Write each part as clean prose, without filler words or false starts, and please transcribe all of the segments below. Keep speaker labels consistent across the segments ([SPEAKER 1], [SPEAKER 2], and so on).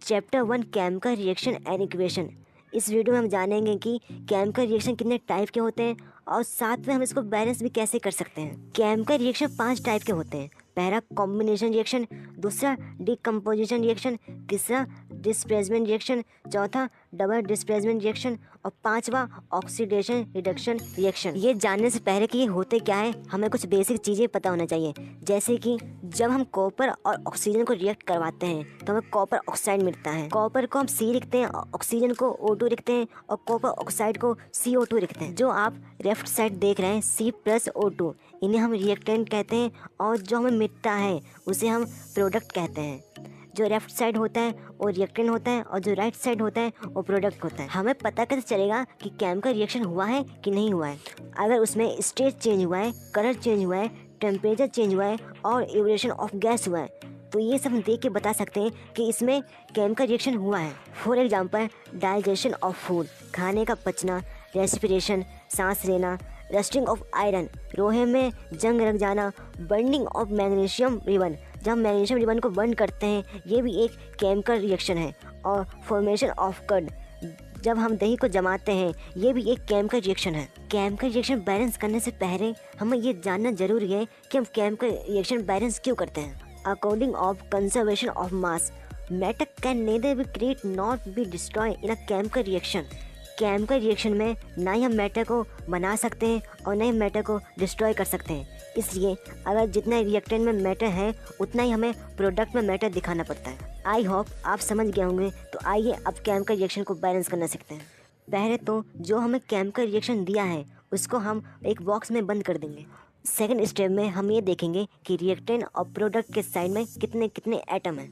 [SPEAKER 1] Chapter 1 chemical reaction and equation. इस video में हम जानेंगे कि केमिकल रिएक्शन कितने टाइप के होते हैं और साथ में हम इसको बैलेंस भी कैसे कर सकते हैं। केमिकल रिएक्शन 5 टाइप के होते हैं। पहला कॉम्बिनेशन रिएक्शन, दूसरा डिकम्पोजिशन रिएक्शन, तीसरा डिस्प्लेसमेंट रिएक्शन, चौथा डबल डिस्प्लेसमेंट रिएक्शन और पांचवा ऑक्सीडेशन रिडक्शन रिएक्शन। ये जानने से पहले कि ये होते क्या है हमें कुछ बेसिक चीज़ें पता होना चाहिए, जैसे कि जब हम कॉपर और ऑक्सीजन को रिएक्ट करवाते हैं तो हमें कॉपर ऑक्साइड मिलता है। कॉपर को हम C लिखते हैं, ऑक्सीजन को O2 लिखते हैं और कॉपर ऑक्साइड को CO2 लिखते हैं। जो आप लेफ्ट साइड देख रहे हैं C+O2, इन्हें हम रिएक्टेंट कहते हैं और जो हमें मिलता है उसे हम प्रोडक्ट कहते हैं। जो लेफ्ट साइड होता है वो रिएक्टेंट होता है और जो राइट साइड होता है वो प्रोडक्ट होता है। हमें पता कैसे चलेगा कि केमिकल रिएक्शन हुआ है कि नहीं हुआ है? अगर उसमें स्टेट चेंज हुआ है, कलर चेंज हुआ है, टेम्परेचर चेंज हुआ है और इवोल्यूशन ऑफ गैस हुआ है, तो ये सब हम देख के बता सकते हैं कि इसमें केमिकल रिएक्शन हुआ है। For example digestion of food, खाने का पचना, रेस्पिरेशन, सांस लेना, रस्टिंग ऑफ आयरन, लोहे में जंग लग जाना, बर्निंग ऑफ मैग्नीशियम रिबन, जब मैग्नीशियम रिबन को बर्न करते हैं ये भी एक केमिकल रिएक्शन है। और फॉर्मेशन ऑफ कर्ड, जब हम दही को जमाते हैं ये भी एक केमिकल रिएक्शन है। केमिकल रिएक्शन बैलेंस करने से पहले हमें ये जानना जरूरी है कि हम केमिकल रिएक्शन बैलेंस क्यों करते हैं। According of conservation of mass, matter can nether be create not be destroy in a chemical reaction. Chemical reaction में ना ही हम मैटर को बना सकते हैं और ना ही मैटर को डिस्ट्रॉय कर सकते हैं। इसलिए अगर जितना रिएक्टेंट में मैटर है उतना ही हमें प्रोडक्ट में मैटर दिखाना पड़ता है। आई होप आप समझ गए होंगे। तो आइए अब केमिकल रिएक्शन को बैलेंस करना सीखते हैं। पहले तो जो हमें केमिकल रिएक्शन दिया है उसको हम एक बॉक्स में बंद कर देंगे। सेकेंड स्टेप में हम ये देखेंगे कि रिएक्टेंट और प्रोडक्ट के साइड में कितने कितने एटम हैं।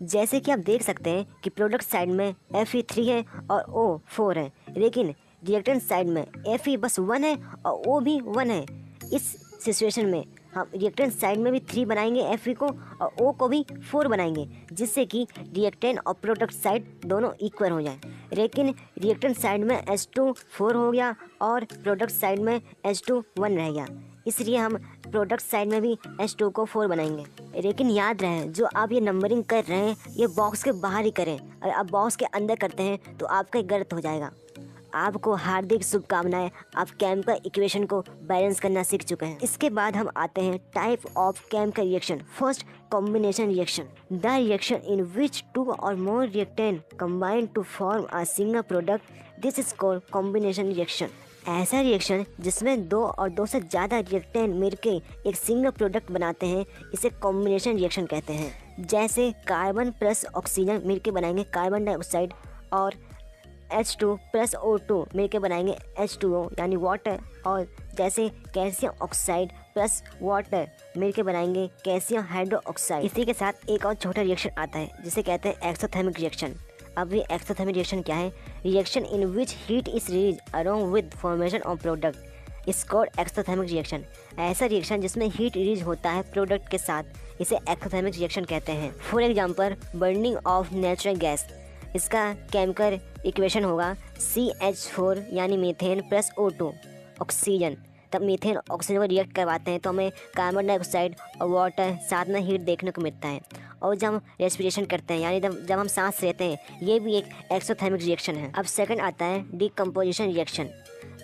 [SPEAKER 1] जैसे कि आप देख सकते हैं कि प्रोडक्ट साइड में Fe3 है और O4 है, लेकिन रिएक्टेंट साइड में Fe बस 1 है और O भी 1 है। इस सिचुएशन में हम रिएक्टेंट साइड में भी 3 बनाएंगे Fe को और O को भी 4 बनाएंगे, जिससे कि रिएक्टेंट और प्रोडक्ट साइड दोनों इक्वल हो जाए। लेकिन रिएक्टेंट साइड में H2 4 हो गया और प्रोडक्ट साइड में H2 1 रह गया, इसलिए हम प्रोडक्ट साइड में भी H2 को 4 बनाएंगे। लेकिन याद रहे जो आप ये नंबरिंग कर रहे हैं ये बॉक्स के बाहर ही करें। अगर आप बॉक्स के अंदर करते हैं तो आपका गलत हो जाएगा। आपको हार्दिक शुभकामनाएं, आप केमिकल इक्वेशन को बैलेंस करना सीख चुके हैं। इसके बाद हम आते हैं type of chemical reaction. First, combination reaction, the reaction in which 2 or more reactant combine to form a single product, this is called combination reaction. ऐसा रिएक्शन जिसमें 2 और 2 से ज़्यादा रिएक्टेंट मिलके एक सिंगल प्रोडक्ट बनाते हैं इसे कॉम्बिनेशन रिएक्शन कहते हैं। जैसे कार्बन प्लस ऑक्सीजन मिलके बनाएंगे कार्बन डाइऑक्साइड और H2 प्लस O2 मिलके बनाएंगे H2O यानी वाटर, और जैसे कैल्शियम ऑक्साइड प्लस वाटर मिलके बनाएंगे कैल्शियम हाइड्रोक्साइड। इसी के साथ एक और छोटा रिएक्शन आता है जिसे कहते हैं एक्सोथर्मिक रिएक्शन। अब ये एक्सोथर्मिक रिएक्शन क्या है? Reaction in which heat is release along with formation of product is called exothermic reaction. ऐसा रिएक्शन जिसमें हीट रिलीज होता है प्रोडक्ट के साथ, इसे एक्सोथर्मिक रिएक्शन कहते हैं। For example burning of natural gas, इसका केमिकल इक्वेशन होगा CH4 यानी मीथेन प्लस O2 ऑक्सीजन। तब मीथेन ऑक्सीजन को रिएक्ट करवाते हैं तो हमें कार्बन डाइऑक्साइड और वाटर साथ में हीट देखने को मिलता है। और जब हम रेस्पिरेशन करते हैं यानी जब हम सांस लेते हैं ये भी एक एक्सोथर्मिक रिएक्शन है। अब सेकंड आता है decomposition reaction,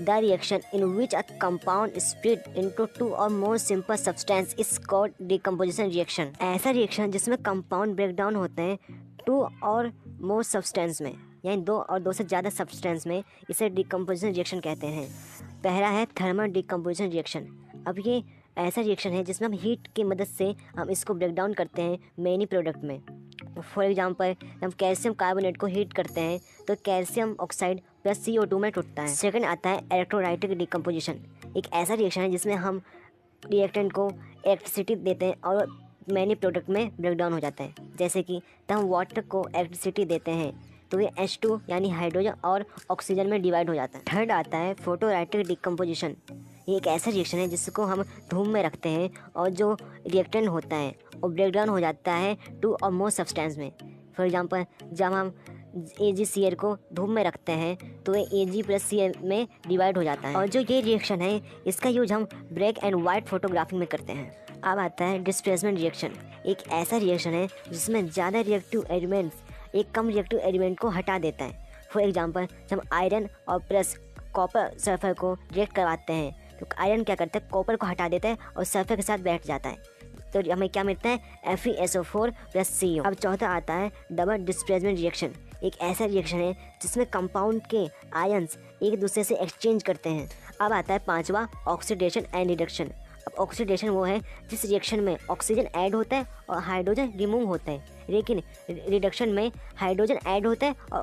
[SPEAKER 1] the reaction in which a compound split into 2 or more simple substance is called decomposition reaction. ऐसा रिएक्शन जिसमें कंपाउंड ब्रेक डाउन होते हैं 2 और मोर सब्सटेंस में, यानी 2 और 2 से ज़्यादा सब्सटेंस में, इसे डिकम्पोजिशन रिएक्शन कहते हैं। पहला है थर्मल डिकम्पोजिशन रिएक्शन। अब ये ऐसा रिएक्शन है जिसमें हम हीट की मदद से हम इसको ब्रेक डाउन करते हैं मेनी प्रोडक्ट में। फॉर एग्जांपल हम कैल्शियम कार्बोनेट को हीट करते हैं तो कैल्शियम ऑक्साइड प्लस CO2 में टूटता है। सेकंड आता है इलेक्ट्रोलाइटिक डिकम्पोजिशन। एक ऐसा रिएक्शन है जिसमें हम रिएक्टेंट को इलेक्ट्रिसिटी देते हैं और मैनी प्रोडक्ट में ब्रेक डाउन हो जाता है। जैसे कि तब हम वाटर को इलेक्ट्रिसिटी देते हैं तो ये H2 यानी हाइड्रोजन और ऑक्सीजन में डिवाइड हो जाता है। थर्ड आता है फोटोलाइटिक डिकम्पोजिशन। ये एक ऐसा रिएक्शन है जिसको हम धूप में रखते हैं और जो रिएक्टेंट होता है वो ब्रेक डाउन हो जाता है 2 और मोर सब्सटेंस में। फॉर एग्जांपल जब हम AgCl को धूप में रखते हैं तो ये Ag+Cl में डिवाइड हो जाता है। और जो ये रिएक्शन है इसका यूज हम ब्लैक एंड वाइट फोटोग्राफी में करते हैं। अब आता है डिस्प्लेसमेंट रिएक्शन। एक ऐसा रिएक्शन है जिसमें ज़्यादा रिएक्टिव एलिमेंट्स एक कम रिएक्टिव एलिमेंट को हटा देता है। फॉर एग्जांपल, जब हम आयरन और प्लस कॉपर सल्फर को रिएक्ट करवाते हैं तो आयरन क्या करता है, कॉपर को हटा देता है और सल्फर के साथ बैठ जाता है, तो हमें क्या मिलता है, FeSO4 + CO। अब चौथा आता है डबल डिस्प्लेसमेंट रिएक्शन। एक ऐसा रिएक्शन है जिसमें कंपाउंड के आयंस एक दूसरे से एक्सचेंज करते हैं। अब आता है पांचवा ऑक्सीडेशन एंड रिडक्शन। अब ऑक्सीडेशन वो है जिस रिएक्शन में ऑक्सीजन ऐड होता है और हाइड्रोजन रिमूव होता है, लेकिन रिडक्शन में हाइड्रोजन ऐड होता है। और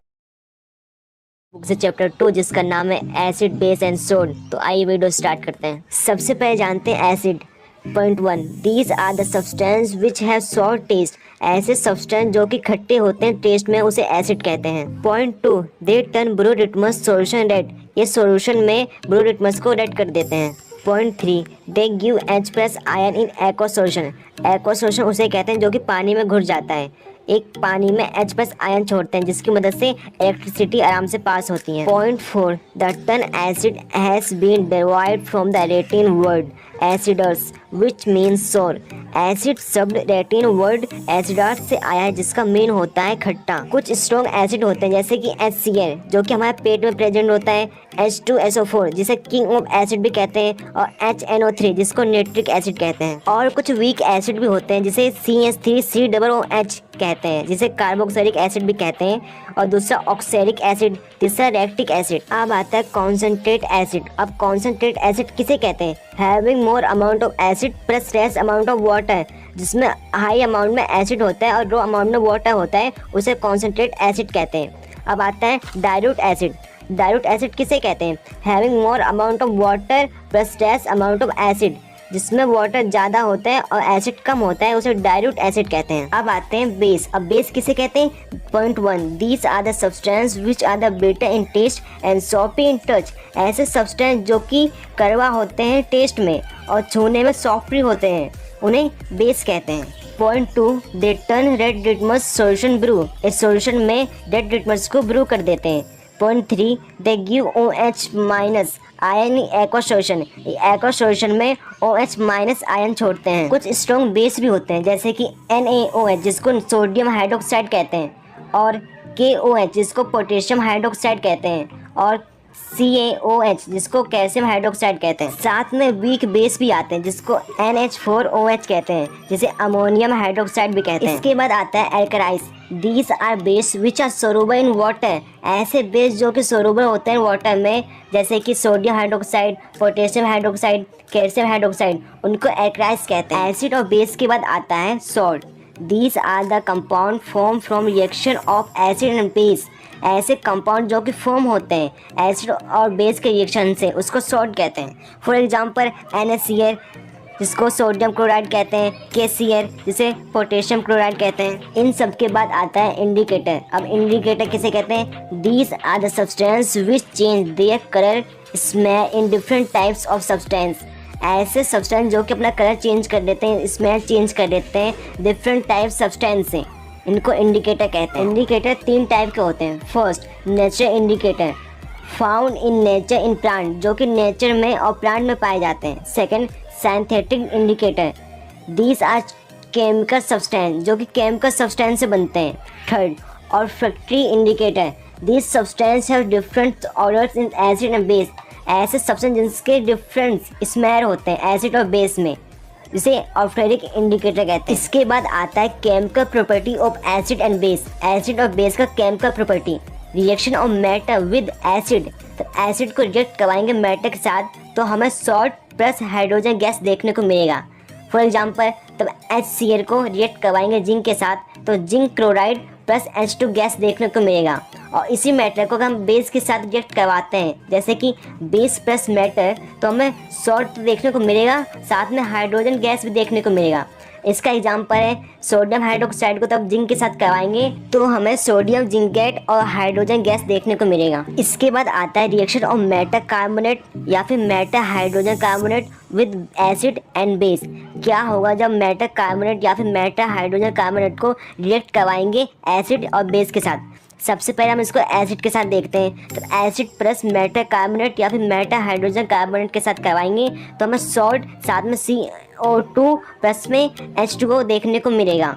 [SPEAKER 1] बुक से चैप्टर 2 जिसका नाम है एसिड बेस एंड सोड। तो आइए वीडियो स्टार्ट करते हैं। सबसे पहले जानते हैं acid. Point 1, these are the substance which have sour taste. ऐसे सब्सटेंस जो कि खट्टे होते हैं टेस्ट में, उसे एसिड कहते हैं। Point 2, they turn blue litmus solution red. ये सॉल्यूशन में ब्लू लिटमस को रेड कर देते हैं। Point 3, they give H+ ion in aqua solution. Aqua solution उसे कहते हैं जो कि पानी में घुल जाता है। एक पानी में H+ आयन छोड़ते हैं जिसकी मदद से इलेक्ट्रिसिटी आराम से पास होती है। Point 4, the term acid has been derived from the Latin word acidus which means sour. Acid शब्द लैटिन वर्ड एसिडस से आया है जिसका मीन होता है खट्टा। कुछ स्ट्रॉन्ग एसिड होते हैं जैसे कि HCl जो कि हमारे पेट में प्रेजेंट होता है, H2SO4 जिसे किंग ऑफ एसिड भी कहते हैं, और HNO3 जिसको नाइट्रिक एसिड कहते हैं। और कुछ वीक एसिड भी होते हैं जिसे CH3COOH कहते हैं, जिसे कार्बोक्सिलिक एसिड भी कहते हैं, और दूसरा ऑक्सैलिक एसिड, तीसरा लैक्टिक एसिड। अब आता है कॉन्सेंट्रेट एसिड। अब कॉन्सेंट्रेट एसिड किसे कहते हैं, having more amount of acid plus less amount of water. जिसमें हाई अमाउंट में एसिड होता है और लो अमाउंट में वाटर होता है, उसे कॉन्सेंट्रेट एसिड कहते हैं। अब आता है डाइल्यूट एसिड। डाइल्यूट एसिड किसे कहते हैं, having more amount of water plus less amount of acid. जिसमें वाटर ज़्यादा होता है और एसिड कम होता है, उसे डाइल्यूट एसिड कहते हैं। अब आते हैं बेस। अब बेस किसे कहते हैं। Point 1, these are the substance which are the bitter in taste and softy in touch. ऐसे सब्सटेंस जो कि कड़वा होते हैं टेस्ट में और छूने में सॉफ्ट होते हैं, उन्हें बेस कहते हैं। Point 2, they turn red litmus solution blue. इस सॉल्यूशन में रेड लिटमस को ब्रू कर देते हैं। Point 3, they give OH- ion aqua solution. Aqua solution में OH- आयन छोड़ते हैं। कुछ स्ट्रॉन्ग बेस भी होते हैं जैसे कि NaOH जिसको सोडियम हाइड्रोक्साइड कहते हैं, और KOH जिसको पोटेशियम हाइड्रोक्साइड कहते हैं, और CaOH जिसको कैल्शियम हाइड्रोक्साइड कहते हैं। साथ में वीक बेस भी आते हैं जिसको NH4OH कहते हैं, जिसे अमोनियम हाइड्रोक्साइड भी कहते हैं। इसके बाद आता है alkalis. These are base which are soluble in water. ऐसे बेस जो कि सोलुबल होते हैं वाटर में, जैसे कि sodium hydroxide, potassium hydroxide, calcium hydroxide, उनको एल्कलाइज कहते हैं। एसिड और बेस के बाद आता है salt. These are the compound form from reaction of acid and base. ऐसे कंपाउंड जो कि फॉर्म होते हैं एसिड और बेस के रिएक्शन से, उसको सॉल्ट कहते हैं। फॉर एग्जांपल NaCl जिसको सोडियम क्लोराइड कहते हैं, KCl जिसे पोटेशियम क्लोराइड कहते हैं। इन सब के बाद आता है इंडिकेटर। अब इंडिकेटर किसे कहते हैं, these are the substance which change their colour smell in different types of substance. ऐसे सब्सटेंस जो कि अपना कलर चेंज कर देते हैं, स्मेल चेंज कर देते हैं डिफरेंट टाइप सब्सटेंस से, इनको इंडिकेटर कहते हैं। इंडिकेटर 3 टाइप के होते हैं। First, nature indicator, found in nature in plant, जो कि नेचर में और प्लांट में पाए जाते हैं। Second, synthetic indicator, these are chemical substance, जो कि केमिकल सब्सटेंस से बनते हैं। Third, olfactory indicator, these substance have different odours in acid and base. ऐसे सब्सटेंस जिनके डिफरेंट स्मेल होते हैं एसिड और बेस में, जिसे ऑल्फैक्टिक इंडिकेटर कहते हैं। इसके बाद आता है chemical property of acid and base. Acid और बेस का chemical property, reaction of matter with acid. तो एसिड को रिएक्ट करवाएंगे मैटर के साथ तो हमें सॉल्ट प्लस हाइड्रोजन गैस देखने को मिलेगा। फॉर एग्जांपल, तब HCl को रिएक्ट करवाएंगे जिंक के साथ तो zinc chloride plus H2 gas देखने को मिलेगा। और इसी मैटर को हम बेस के साथ रिएक्ट करवाते हैं, जैसे कि बेस प्लस मैटर, तो हमें सॉल्ट देखने को मिलेगा, साथ में हाइड्रोजन गैस भी देखने को मिलेगा। इसका एग्जांपल है सोडियम हाइड्रोक्साइड को तब जिंक के साथ करवाएंगे तो हमें सोडियम जिंकेट और हाइड्रोजन गैस देखने को मिलेगा। इसके बाद आता है रिएक्शन ऑफ मेटा कार्बोनेट या फिर Meta hydrogen carbonate with acid and base. क्या होगा जब मेटा कार्बोनेट या फिर मेटा हाइड्रोजन कार्बोनेट को रिएक्ट करवाएंगे एसिड और बेस के साथ। सबसे पहले हम इसको एसिड के साथ देखते हैं। तो एसिड प्लस मेटा कार्बोनेट या फिर मेटा हाइड्रोजन कार्बोनेट के साथ करवाएंगे तो हमें सॉल्ट साथ में CO2 प्लस में H2O देखने को मिलेगा।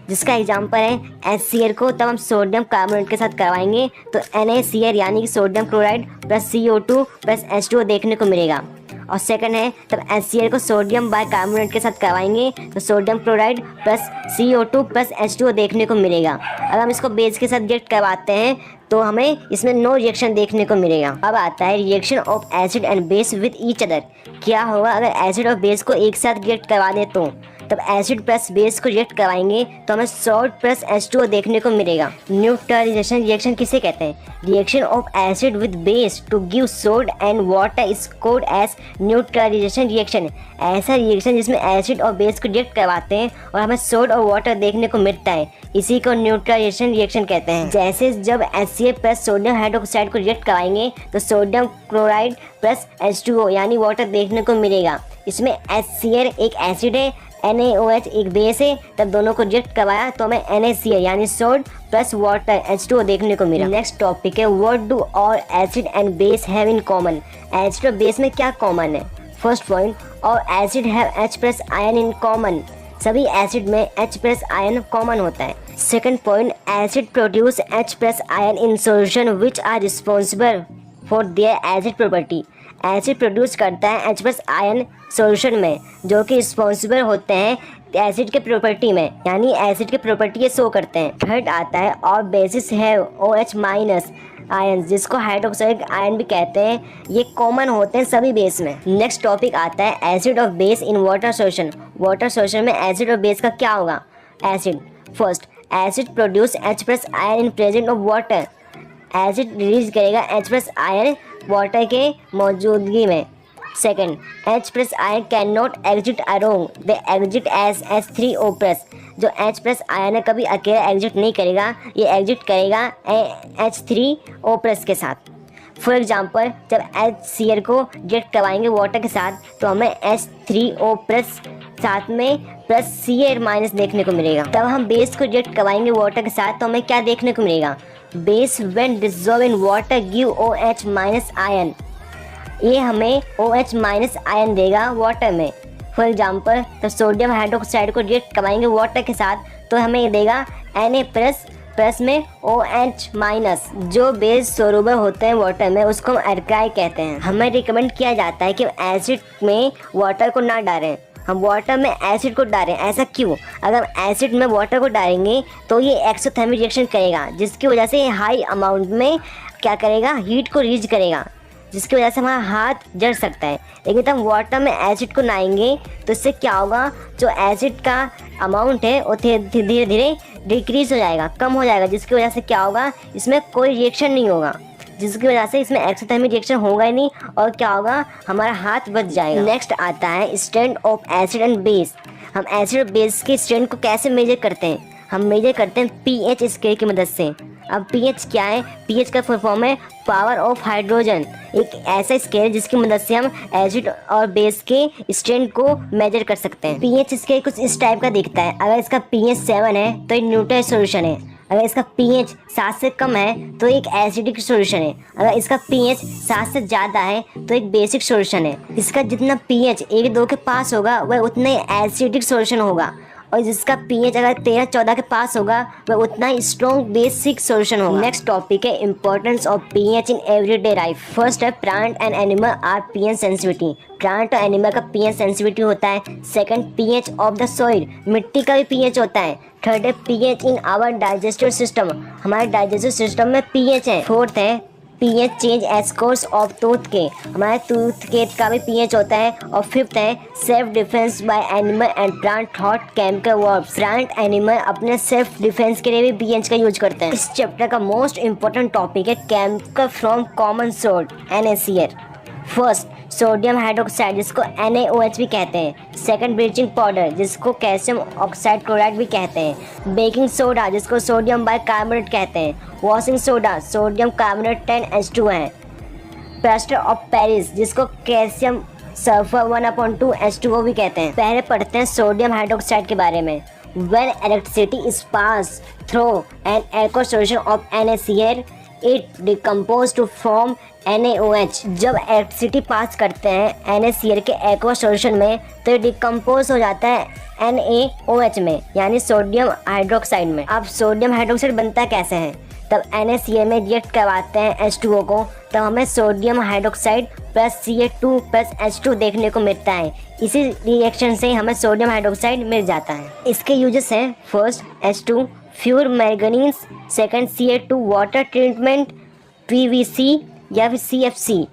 [SPEAKER 1] जिसका एग्जांपल है HCl को तब हम सोडियम कार्बोनेट के साथ करवाएंगे तो NaCl यानी कि sodium chloride plus CO2 plus H2O देखने को मिलेगा। और सेकंड है तब HCl को सोडियम बाइकार्बोनेट के साथ करवाएंगे तो sodium chloride plus CO2 plus H2O देखने को मिलेगा। अगर हम इसको बेस के साथ रिएक्ट करवाते हैं तो हमें इसमें नो रिएक्शन देखने को मिलेगा। अब आता है reaction of acid and base with each other. क्या होगा अगर एसिड और बेस को एक साथ रिएक्ट करवा दे तो तब एसिड प्लस बेस को रिएक्ट करवाएंगे तो हमें सॉल्ट प्लस H2O देखने को मिलेगा। न्यूट्रलाइजेशन रिएक्शन किसे कहते हैं? Reaction of acid with base to give salt and water is called as neutralisation reaction. ऐसा रिएक्शन जिसमें एसिड और बेस को रिएक्ट करवाते हैं और हमें सॉल्ट और वाटर देखने को मिलता है, इसी को न्यूट्रलाइजेशन रिएक्शन कहते हैं। जैसे जब HCl प्लस सोडियम हाइड्रोक्साइड को रिएक्ट करवाएंगे तो सोडियम क्लोराइड प्लस H2O यानी वाटर देखने को मिलेगा। इसमें HCl एक एसिड है, NaOH एक बेस है, तब दोनों को रिएक्ट करवाया तो हमें NaCl यानी सोल्ट प्लस वाटर H2O देखने को मिला। नेक्स्ट टॉपिक है what do all acid and base have in common. Acid और बेस में क्या कॉमन है? First point, all acid have H plus ion in common. सभी एसिड में H प्लस आयन कॉमन होता है। Second point, acid produce H plus ion in solution which are responsible for their acid property. Acid produce करता है H plus ion solution में जो कि responsible होते हैं एसिड के प्रॉपर्टी में, यानी एसिड के प्रॉपर्टी ये शो करते हैं। थर्ड आता है और बेसिस है OH माइनस आयन जिसको हाइड्रोक्साइड आयन भी कहते हैं, ये कॉमन होते हैं सभी बेस में। नेक्स्ट टॉपिक आता है एसिड और base in water solution. Water solution में एसिड और बेस का क्या होगा? Acid first, acid produce H plus ion in present of water. Acid release करेगा H प्लस आयन वाटर के मौजूदगी में। Second, H plus ion can not exist alone, they exist as H3O plus. जो H plus ion है कभी अकेला exit नहीं करेगा, ये एग्जिट करेगा H3O प्लस के साथ। फॉर एग्जाम्पल जब HCl को रिएक्ट करवाएंगे वाटर के साथ तो हमें H3O प्लस साथ में प्लस Cl माइनस देखने को मिलेगा। तब हम बेस को रिएक्ट करवाएंगे वाटर के साथ तो हमें क्या देखने को मिलेगा? Base when dissolve in water give OH minus ion. ये हमें OH माइनस आयन देगा वाटर में। फॉर एग्जाम्पल तो सोडियम हाइड्रोक्साइड को रिएक्ट करवाएंगे वाटर के साथ तो हमें ये देगा Na प्लस प्लस में OH माइनस। जो बेस सोलुबल होते हैं वाटर में उसको हम एल्काइल कहते हैं। हमें रिकमेंड किया जाता है कि एसिड में वाटर को ना डालें, हम वाटर में एसिड को डालें। ऐसा क्यों? अगर हम एसिड में वाटर को डालेंगे तो ये एक्सोथर्मिक रिएक्शन करेगा जिसकी वजह से हाई अमाउंट में क्या करेगा? हीट को रिलीज करेगा जिसकी वजह से हमारा हाथ जल सकता है। लेकिन तब वाटर में एसिड को नहाएंगे तो इससे क्या होगा? जो एसिड का अमाउंट है वो धीरे धीरे डिक्रीज हो जाएगा, कम हो जाएगा, जिसकी वजह से क्या होगा? इसमें कोई रिएक्शन नहीं होगा, जिसकी वजह से इसमें एक्सोथर्मिक रिएक्शन होगा ही नहीं और क्या होगा? हमारा हाथ बच जाएगा। नेक्स्ट आता है strength of acid and base. हम एसिड और बेस की स्ट्रेंथ को कैसे मेजर करते हैं? हम मेजर करते हैं pH स्केल की मदद से। अब pH क्या है? pH का फुल फॉर्म है पावर ऑफ हाइड्रोजन। एक ऐसा स्केल जिसकी मदद से हम एसिड और बेस के स्ट्रेंथ को मेजर कर सकते हैं। pH स्केल कुछ इस टाइप का दिखता है। अगर इसका pH 7 है तो ये न्यूट्रल सॉल्यूशन है। अगर इसका pH 7 से कम है तो एक एसिडिक सॉल्यूशन है। अगर इसका pH 7 से ज़्यादा है तो एक बेसिक सॉल्यूशन है। इसका जितना pH 1-2 के पास होगा वह उतना ही एसिडिक सॉल्यूशन होगा और जिसका pH अगर 13-14 के पास होगा वह उतना ही स्ट्रॉन्ग बेसिक सॉल्यूशन होगा। नेक्स्ट टॉपिक है importance of pH in everyday life. First है plant and animal are pH sensitivity. Plant और एनिमल का pH सेंसिटिविटी होता है। Second, pH of the soil, मिट्टी का भी pH होता है। थर्ड है pH in our digestive system, हमारे डाइजेस्टिव सिस्टम में pH है। फोर्थ है pH change as cause of tooth के, हमारे टूथ के का भी pH होता है। और फिफ्थ है self defence bye animal and plant thought chemical verbs. Plant animal अपने सेल्फ डिफेंस के लिए भी pH का यूज करते हैं। इस चैप्टर का मोस्ट इंपॉर्टेंट टॉपिक है chemical from common source NaCl। First, sodium hydroxide जिसको NaOH भी कहते हैं। सेकंड, ब्लीचिंग पाउडर जिसको कैल्शियम ऑक्साइड क्लोराइड भी कहते हैं। बेकिंग सोडा जिसको सोडियम बाइकार्बोनेट कहते हैं। Washing soda sodium carbonate 10H2 है। प्लास्टर ऑफ पेरिस जिसको कैल्शियम सल्फर 1/2 H2O भी कहते हैं। पहले पढ़ते हैं सोडियम हाइड्रोक्साइड के बारे में। When electricity is passed through an aqueous solution of NaCl, it decompose to form NaOH। जब इलेक्ट्रिसिटी पास करते हैं NaCl के एक्वा सॉल्यूशन में तो डिकम्पोज हो जाता है NaOH में, यानी सोडियम हाइड्रोक्साइड में। अब सोडियम हाइड्रोक्साइड बनता कैसे है? तब NaCl में रिएक्ट करवाते हैं H2O को, तब हमें sodium hydroxide plus Ca2 plus H2 देखने को मिलता है। इसी रिएक्शन से हमें सोडियम हाइड्रोक्साइड मिल जाता है। इसके यूजेस हैं, first H2 fuel manganese, second Ca2 water treatment, PVC या फिर CFC,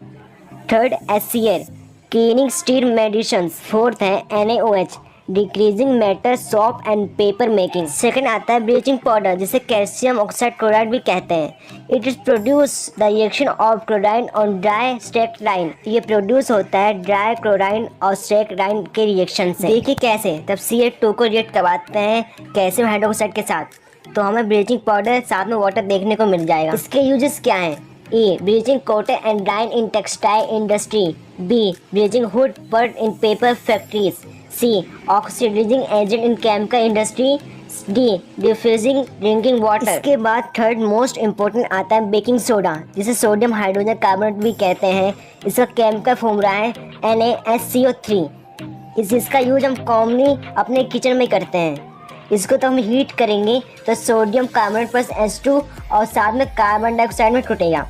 [SPEAKER 1] third HCl cleaning steel medicines, fourth है NaOH degreasing matter soap and paper making. Second आता है ब्लीचिंग पाउडर, जिसे कैल्शियम ऑक्साइड क्लोराइड भी कहते हैं। It is produce the reaction of chloride on dry slaked lime. ये प्रोड्यूस होता है ड्राई क्लोराइड और स्टेक्लाइन के रिएक्शन से। देखिए कैसे, तब Ca2 को रिएक्ट करवाते हैं कैल्शियम हाइड्रोक्साइड के साथ तो हमें ब्लीचिंग पाउडर साथ में वाटर देखने को मिल जाएगा। इसके यूजेस क्या हैं? A bleaching coated and dyed in textile industry, B bleaching hood bird in paper factories, C oxidizing agent in chemical industry, D diffusing drinking water. इसके बाद थर्ड मोस्ट इम्पोर्टेंट आता है बेकिंग सोडा, जिसे sodium hydrogen carbonate भी कहते हैं। इसका chemical formula है NaSCO3। इसका यूज हम कॉमनली अपने किचन में करते हैं। इसको तो हम हीट करेंगे तो सोडियम कार्बोनेट प्लस H2 और साथ में कार्बन डाइऑक्साइड में टूटेगा।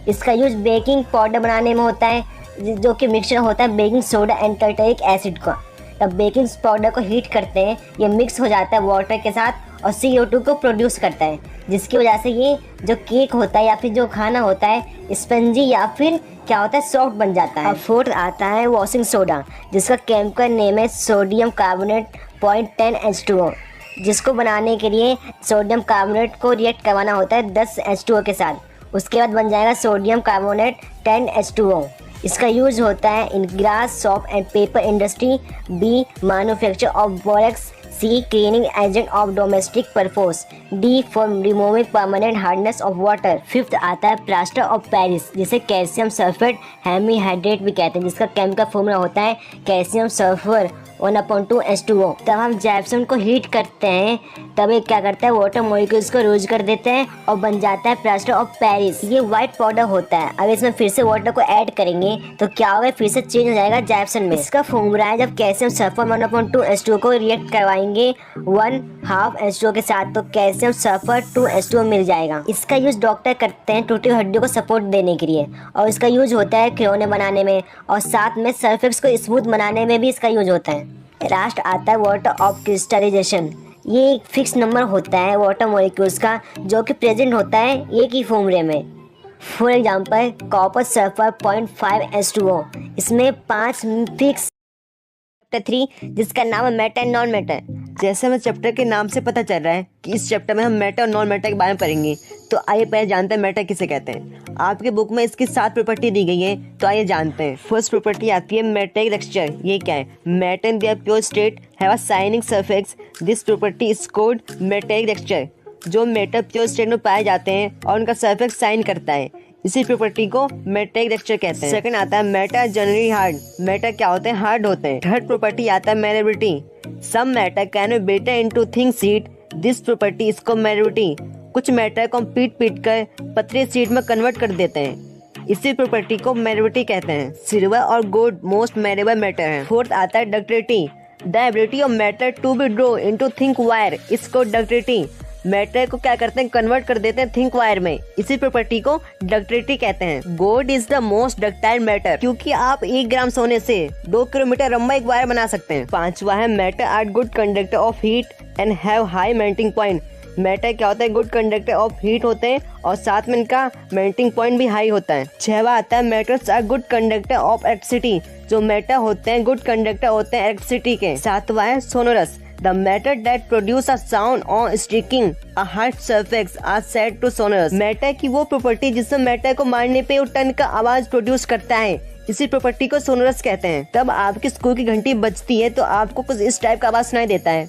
[SPEAKER 1] इसका यूज बेकिंग पाउडर बनाने में होता है, जो कि मिक्सचर होता है baking soda and tartaric acid का। तब बेकिंग पाउडर को हीट करते हैं, ये मिक्स हो जाता है वाटर के साथ और CO2 को प्रोड्यूस करता है, जिसकी वजह से ये जो केक होता है या फिर जो खाना होता है स्पंजी या फिर क्या होता है सॉफ्ट बन जाता है। और फोर्थ आता है वॉशिंग सोडा, जिसका केमिकल नेम है सोडियम कार्बोनेट 0.10 H2O, जिसको बनाने के लिए सोडियम कार्बोनेट को रिएक्ट करवाना होता है 10 H2O के साथ। उसके बाद बन जाएगा सोडियम कार्बोनेट 10 H2O। इसका यूज होता है in glass soap and paper industry, b manufacture of borax, c cleaning agent of domestic purpose, d for removing permanent hardness of water. Fifth आता है प्लास्टर ऑफ पेरिस, जिसे calcium sulphate hemihydrate भी कहते हैं, जिसका chemical formula होता है calcium sulphur 1/2 H2O। तब हम जैप्सन को हीट करते हैं, तब ये क्या करता है वाटर मॉलिक्यूल्स को रोज कर देते हैं और बन जाता है प्लास्टर ऑफ पेरिस। ये व्हाइट पाउडर होता है। अब इसमें फिर से वाटर को ऐड करेंगे तो क्या होगा, फिर से चेंज हो जाएगा जैप्सन में। इसका फॉर्मूला है जब कैल्शियम सल्फर 1/2 H2O को रिएक्ट करवाएंगे 1/2 H2O के साथ तो कैल्शियम सल्फर 2 H2O मिल जाएगा। इसका यूज डॉक्टर करते हैं टूटी हड्डियों को सपोर्ट देने के लिए, और इसका यूज होता है खिलौने बनाने में और साथ में सरफेस को स्मूथ बनाने में भी इसका यूज होता है। लास्ट आता है वाटर ऑफ क्रिस्टलाइजेशन। ये एक फिक्स नंबर होता है वाटर मॉलिक्यूल्स का, जो कि प्रेजेंट होता है एक ही फॉर्मूले में। For example copper sulphur 0.5 H2O। इसमें 5 फिक्स। चैप्टर 3, जिसका नाम है मैटर एंड नॉन मैटर। जैसे हमें चैप्टर के नाम से पता चल रहा है कि इस चैप्टर में हम मैटर और नॉन मैटर के बारे में पढ़ेंगे, तो आइए पहले जानते हैं मैटर किसे कहते हैं। आपके बुक में इसकी 7 प्रॉपर्टी दी गई है, तो आइए जानते हैं। फर्स्ट प्रॉपर्टी आती है मैटेरिक टेक्सचर। ये क्या है? Matter in their pure state have a shining surface. This property is called metallic texture. जो मैटर प्योर स्टेट में पाए जाते हैं और उनका सरफेस शाइन करता है, इसी प्रॉपर्टी को मैटेरिक टेक्सचर कहते हैं। सेकंड आता है मैटर जनरली हार्ड। मैटर क्या होते हैं? हार्ड होते हैं। थर्ड प्रॉपर्टी आता है malleability. Some metal can be beaten into thin sheet. This property is called malleability. कुछ मैटर को हम पीट कर पतली शीट में कन्वर्ट कर देते हैं, इसी प्रॉपर्टी को मैलेबिलिटी कहते हैं। सिल्वर और गोल्ड मोस्ट मैलेबल मैटर है। फोर्थ आता है ductility. The ability of metal to be draw into thick wire is called ductility. Metal को क्या करते हैं? कन्वर्ट कर देते हैं थिक वायर में, इसी प्रॉपर्टी को डक्टिलिटी कहते हैं। Gold is the most ductile matter, क्योंकि आप 1 ग्राम सोने से 2 किलोमीटर लंबा एक वायर बना सकते हैं। पांचवा है metal are good conductor of heat and have high melting point. Metal क्या होता है? गुड कंडक्टर ऑफ हीट होते हैं और साथ में इनका मेल्टिंग पॉइंट भी हाई होता है। छठवां आता है metals are good conductor of electricity. जो मैटर होते हैं गुड कंडक्टर होते हैं इलेक्ट्रिसिटी के। सातवां है sonorous. The matter that produce a sound on striking a hard surface are said to sonorous। Matter की वो प्रॉपर्टी जिसमें मैटर को मारने पे वो टन का आवाज प्रोड्यूस करता है, इसी प्रॉपर्टी को सोनोरस कहते हैं। तब आपकी स्कूल की घंटी बजती है तो आपको कुछ इस टाइप का आवाज सुनाई देता है,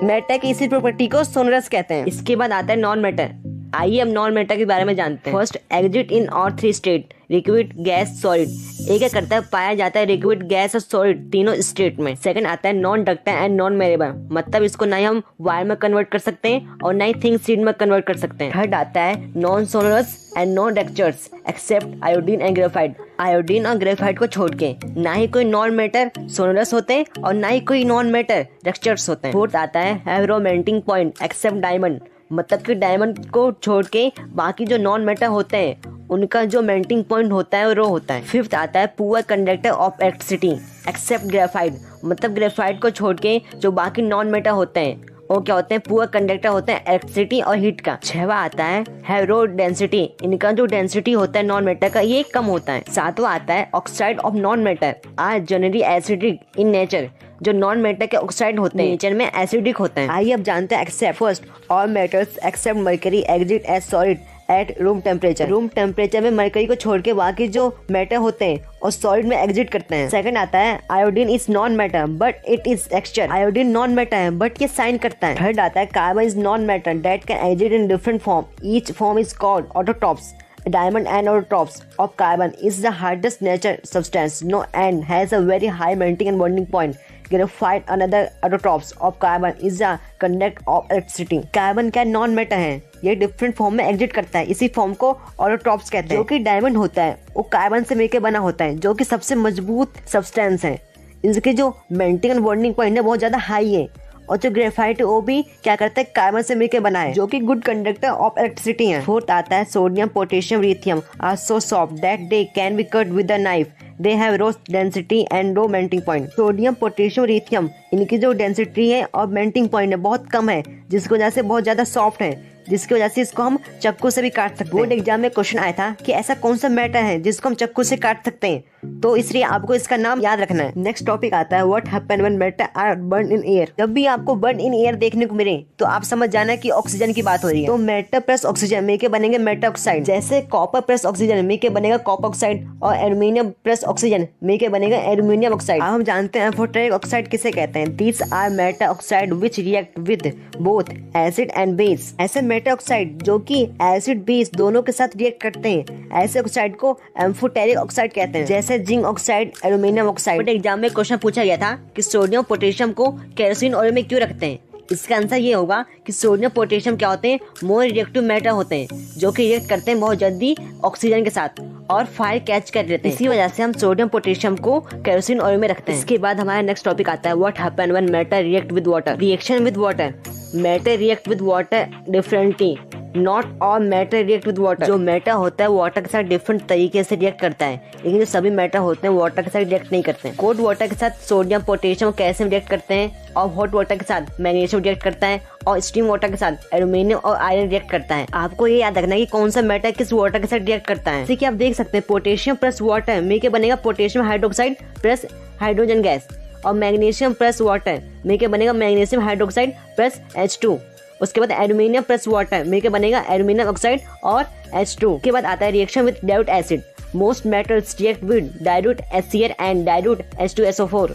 [SPEAKER 1] मैटर की इसी प्रॉपर्टी को सोनोरस कहते हैं। इसके बाद आता है नॉन मैटर। आइए अब नॉन मैटर के बारे में जानते हैं। फर्स्ट एग्जिट इन और 3 स्टेट लिक्विड, गैस, सॉलिड। ये क्या करता है, पाया जाता है लिक्विड, गैस और सॉलिड तीनों स्टेट में। सेकंड आता है नॉन डक्टाइल एंड नॉन मेरेबल, मतलब इसको ना ही हम वायर में कन्वर्ट कर सकते हैं और ना ही थिन सीड में कन्वर्ट कर सकते हैं। थर्ड आता है non sonorous and non raptures except iodine and graphite. Iodine और ग्रेफाइट को छोड़ के ना ही कोई नॉन मैटर सोनरस होते हैं और ना ही कोई नॉन मैटर रैप्चर्स होते हैं। फोर्थ आता है have melting point accept diamond, मतलब कि डायमंड को छोड़ के बाकी जो नॉन मैटर होते हैं उनका जो मेल्टिंग पॉइंट होता है वो होता है। फिफ्थ आता है poor conductor of electricity except graphite, मतलब ग्रेफाइट को छोड़ के जो बाकी नॉन मैटर होते हैं वो क्या होते हैं, पुअर कंडक्टर होते हैं इलेक्ट्रिसिटी और हीट का। छठवां आता है हैव डेंसिटी, इनका जो डेंसिटी होता है नॉन मैटर का ये कम होता है। सातवां आता है oxide of non metal are generally acidic in nature, जो नॉन मैटर के ऑक्साइड होते हैं नेचर में एसिडिक होते हैं। आइए अब जानते हैं except first all metals except mercury exist as solid at room temperature. Room temperature में मरकरी को छोड़ के बाकी जो मैटर होते हैं और सॉलिड में एग्जिट करते हैं। सेकंड आता है iodine is non matter but it is texture, iodine non matter है बट ये साइन करता है। थर्ड आता है carbon is non matter that can exist in different form, each form is called allotropes. Diamond anisotopes of carbon is the hardest natural substance known and has a very high melting and bonding point. Graphite another isotopes of carbon is the conduct of electricity. Carbon क्या non matter है, ये different form में exit करता है, इसी form को ऑटोटॉप्स कहते हैं। जो कि डायमंड होता है वो कार्बन से मिलकर बना होता है, जो कि सबसे मजबूत सब्सटेंस है। इसके जो मेल्टिंग एंड बॉन्डिंग पॉइंट है बहुत ज्यादा हाई है। और जो ग्रेफाइट है वो भी क्या करता है, कार्बन से मिलकर बना है, जो कि गुड कंडक्टर ऑफ इलेक्ट्रिसिटी है। फोर्थ आता है sodium potassium lithium are so soft that they can be cut with a knife, they have low density and low melting point. Sodium potassium lithium इनकी जो डेंसिटी है और melting point है बहुत कम है, जिसकी वजह से बहुत ज्यादा सॉफ्ट है, जिसकी वजह से इसको हम चक्कू से भी काट सकते हैं। बोर्ड एग्जाम में क्वेश्चन आया था कि ऐसा कौन सा मैटर है जिसको हम चक्कू से काट सकते हैं, तो इसलिए आपको इसका नाम याद रखना है। नेक्स्ट टॉपिक आता है what happen when metal are burn in air. जब भी आपको बर्न इन एयर देखने को मिले तो आप समझ जाना कि ऑक्सीजन की बात हो रही है। तो मैटर प्लस ऑक्सीजन मिलके बनेंगे मैटर ऑक्साइड, जैसे कॉपर प्लस ऑक्सीजन मिलके बनेगा कॉपर ऑक्साइड और एल्यूमिनियम प्लस ऑक्सीजन मिलके बनेगा एल्यूमिनियम ऑक्साइड। अब हम जानते हैं एम्फोटेरिक ऑक्साइड किसे कहते हैं। These are metal oxide which react with both acid and base. ऐसे मैटर ऑक्साइड जो कि एसिड बेस दोनों के साथ रिएक्ट करते हैं, ऐसे ऑक्साइड को एम्फोटेरिक ऑक्साइड कहते हैं, जैसे zinc oxide, aluminium oxide. Exam में क्वेश्चन पूछा गया था कि सोडियम पोटेशियम को केरोसिन ऑयल में क्यों रखते हैं। इसका आंसर ये होगा कि सोडियम पोटेशियम क्या होते हैं, मोर रिएक्टिव मैटर होते हैं, जो कि रिएक्ट करते हैं बहुत जल्दी ऑक्सीजन के साथ और फायर कैच कर लेते हैं। इसी वजह से हम सोडियम पोटेशियम को केरोसिन ऑयल में रखते हैं। इसके बाद हमारा नेक्स्ट टॉपिक आता है what happen when matter react with water. Reaction with water, matter react with water differently, not all matter react with water. जो मैटर होता है वाटर के साथ डिफरेंट तरीके से रिएक्ट करता है, लेकिन जो सभी मैटर होते हैं वाटर के साथ रिएक्ट नहीं करते हैं। कोल्ड वाटर के साथ सोडियम पोटेशियम कैल्शियम रिएक्ट करते हैं और हॉट वाटर के साथ मैग्नीशियम रिएक्ट करता है और स्टीम वाटर के साथ एल्यूमिनियम और आयरन रिएक्ट करता है। आपको ये याद रखना है कि कौन सा मैटर किस वाटर के साथ रिएक्ट करता है। जैसे कि आप देख सकते हैं पोटेशियम प्लस वाटर मिलकर बनेगा potassium hydroxide plus hydrogen gas, और मैग्नीशियम प्लस वाटर मिलकर बनेगा मैग्नीशियम हाइड्रोक्साइड प्लस H2। उसके बाद एल्यूमिनियम प्लस वाटर मिलकर बनेगा एल्यूमिनियम ऑक्साइड और H2। के बाद आता है reaction with dilute acid. Most metals react with dilute HCl and dilute H2SO4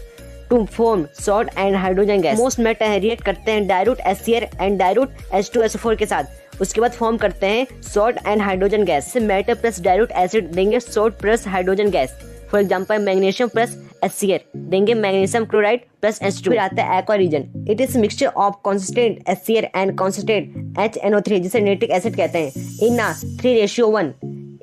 [SPEAKER 1] to form salt and hydrogen gas. Most metal react करते हैं dilute HCl and dilute H2SO4 के साथ, उसके बाद फॉर्म करते हैं salt and hydrogen gas. Metal plus dilute acid देंगे salt plus hydrogen gas. For example magnesium plus HCl देंगे मैग्नीशियम क्लोराइड प्लस H2। फिर आता है aqua regia. It is mixture of concentrate HCl and concentrate HNO3 जिसे nitric acid कहते हैं in 3:1।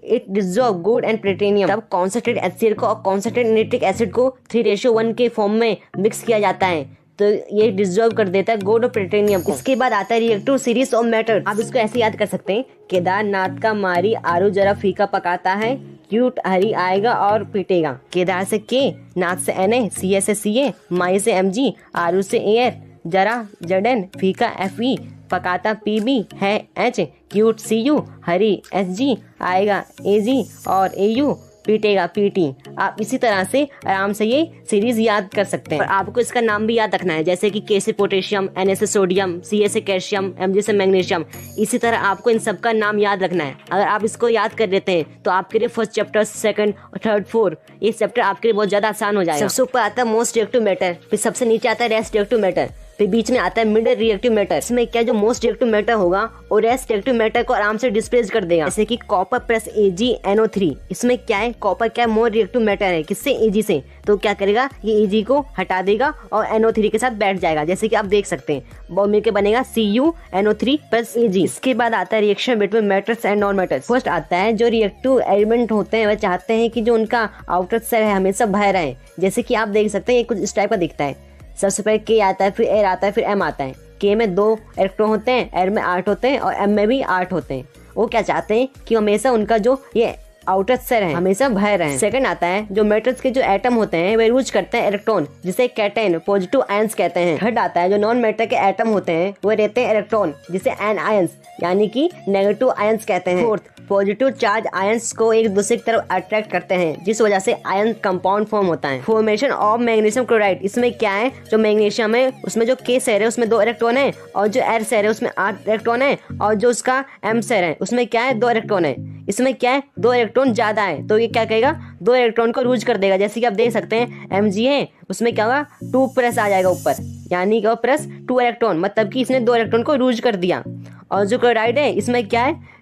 [SPEAKER 1] It dissolve gold and platinum. तब concentrate HCl को और कॉन्सेंट्रेट नाइट्रिक एसिड को 3:1 के फॉर्म में मिक्स किया जाता है, तो ये डिसॉल्व कर देता है गोल्ड और प्लेटिनियम को। इसके बाद आता है रिएक्टिव सीरीज ऑफ मैटर। आप इसको ऐसे याद कर सकते हैं, केदारनाथ का मारी आरू जरा फीका पकाता है, क्यूट हरी आएगा और पीटेगा। केदार से के, नाथ से Na, CA से CA, माई से Mg, आरू से Air, जरा जडन, फीका Fe, पकाता PB है H, क्यूट Cu, हरी Hg, आएगा Ag और Au, पीटेगा PT। आप इसी तरह से आराम से ये सीरीज याद कर सकते हैं। और आपको इसका नाम भी याद रखना है, जैसे कि K से पोटेशियम, Na से सोडियम, Ca से कैल्शियम, Mg से मैग्नीशियम। इसी तरह आपको इन सब का नाम याद रखना है। अगर आप इसको याद कर लेते हैं तो आपके लिए first chapter, second, third, fourth ये चैप्टर आपके लिए बहुत ज्यादा आसान हो जाएगा। सबसे ऊपर आता है मोस्ट रिएक्टिव मैटर, फिर सबसे नीचे आता है लेस रिएक्टिव मैटर, फिर बीच में आता है मिड रिएक्टिव मैटर। इसमें क्या जो मोस्ट रिएक्टिव मैटर होगा और रेस्ट रिएक्टिव मैटर को आराम से डिस्प्लेस कर देगा, जैसे कि कॉपर प्लस AgNO3। इसमें क्या है, कॉपर क्या मोर रिएक्टिव मैटर है, किससे, Ag से, तो क्या करेगा ये Ag को हटा देगा और NO3 के साथ बैठ जाएगा, जैसे कि आप देख सकते हैं बॉम्ब मिलकर बनेगा CuNO3 प्लस Ag। इसके बाद आता है reaction between metals and non metals. First आता है जो रिएक्टिव एलिमेंट होते हैं वह चाहते हैं कि जो उनका आउटर सेल है हमेशा बाहर रहे, जैसे कि आप देख सकते हैं ये कुछ इस टाइप का दिखता है। सबसे पहले K आता है, फिर R आता है, फिर M आता है। K में 2 इलेक्ट्रॉन होते हैं, R में 8 होते हैं और M में भी 8 होते हैं। वो क्या चाहते हैं कि हमेशा उनका जो ये आउटर सेल है हमेशा बाहर रहे। सेकंड आता है जो मेटल्स के जो एटम होते हैं वे यूज करते हैं इलेक्ट्रॉन, जिसे कैटायन पॉजिटिव आयंस कहते हैं। थर्ड आता है जो नॉन मेटल के एटम होते हैं वो रहते हैं इलेक्ट्रॉन, जिसे एन आयंस यानी कि नेगेटिव आयंस कहते हैं। फोर्थ पॉजिटिव चार्ज आयंस को एक दूसरे की तरफ अट्रैक्ट करते हैं, जिस वजह से आयन कंपाउंड फॉर्म होता है। Formation of magnesium chloride. इसमें क्या है, जो मैग्नीशियम है उसमें जो K शेयर है उसमें 2 इलेक्ट्रॉन है और जो R शेयर है उसमें 8 इलेक्ट्रॉन है और जो उसका M शेयर है उसमें क्या है 2 इलेक्ट्रॉन है। इसमें क्या है 2 इलेक्ट्रॉन ज्यादा है, तो ये क्या करेगा 2 इलेक्ट्रॉन को यूज कर देगा, जैसे कि आप देख सकते हैं Mg है उसमें क्या होगा 2 प्लस आ जाएगा ऊपर, यानी क्या प्लस 2 इलेक्ट्रॉन, मतलब कि इसने 2 इलेक्ट्रॉन को यूज कर दिया। और जो क्लोराइड है इसमें क्या है,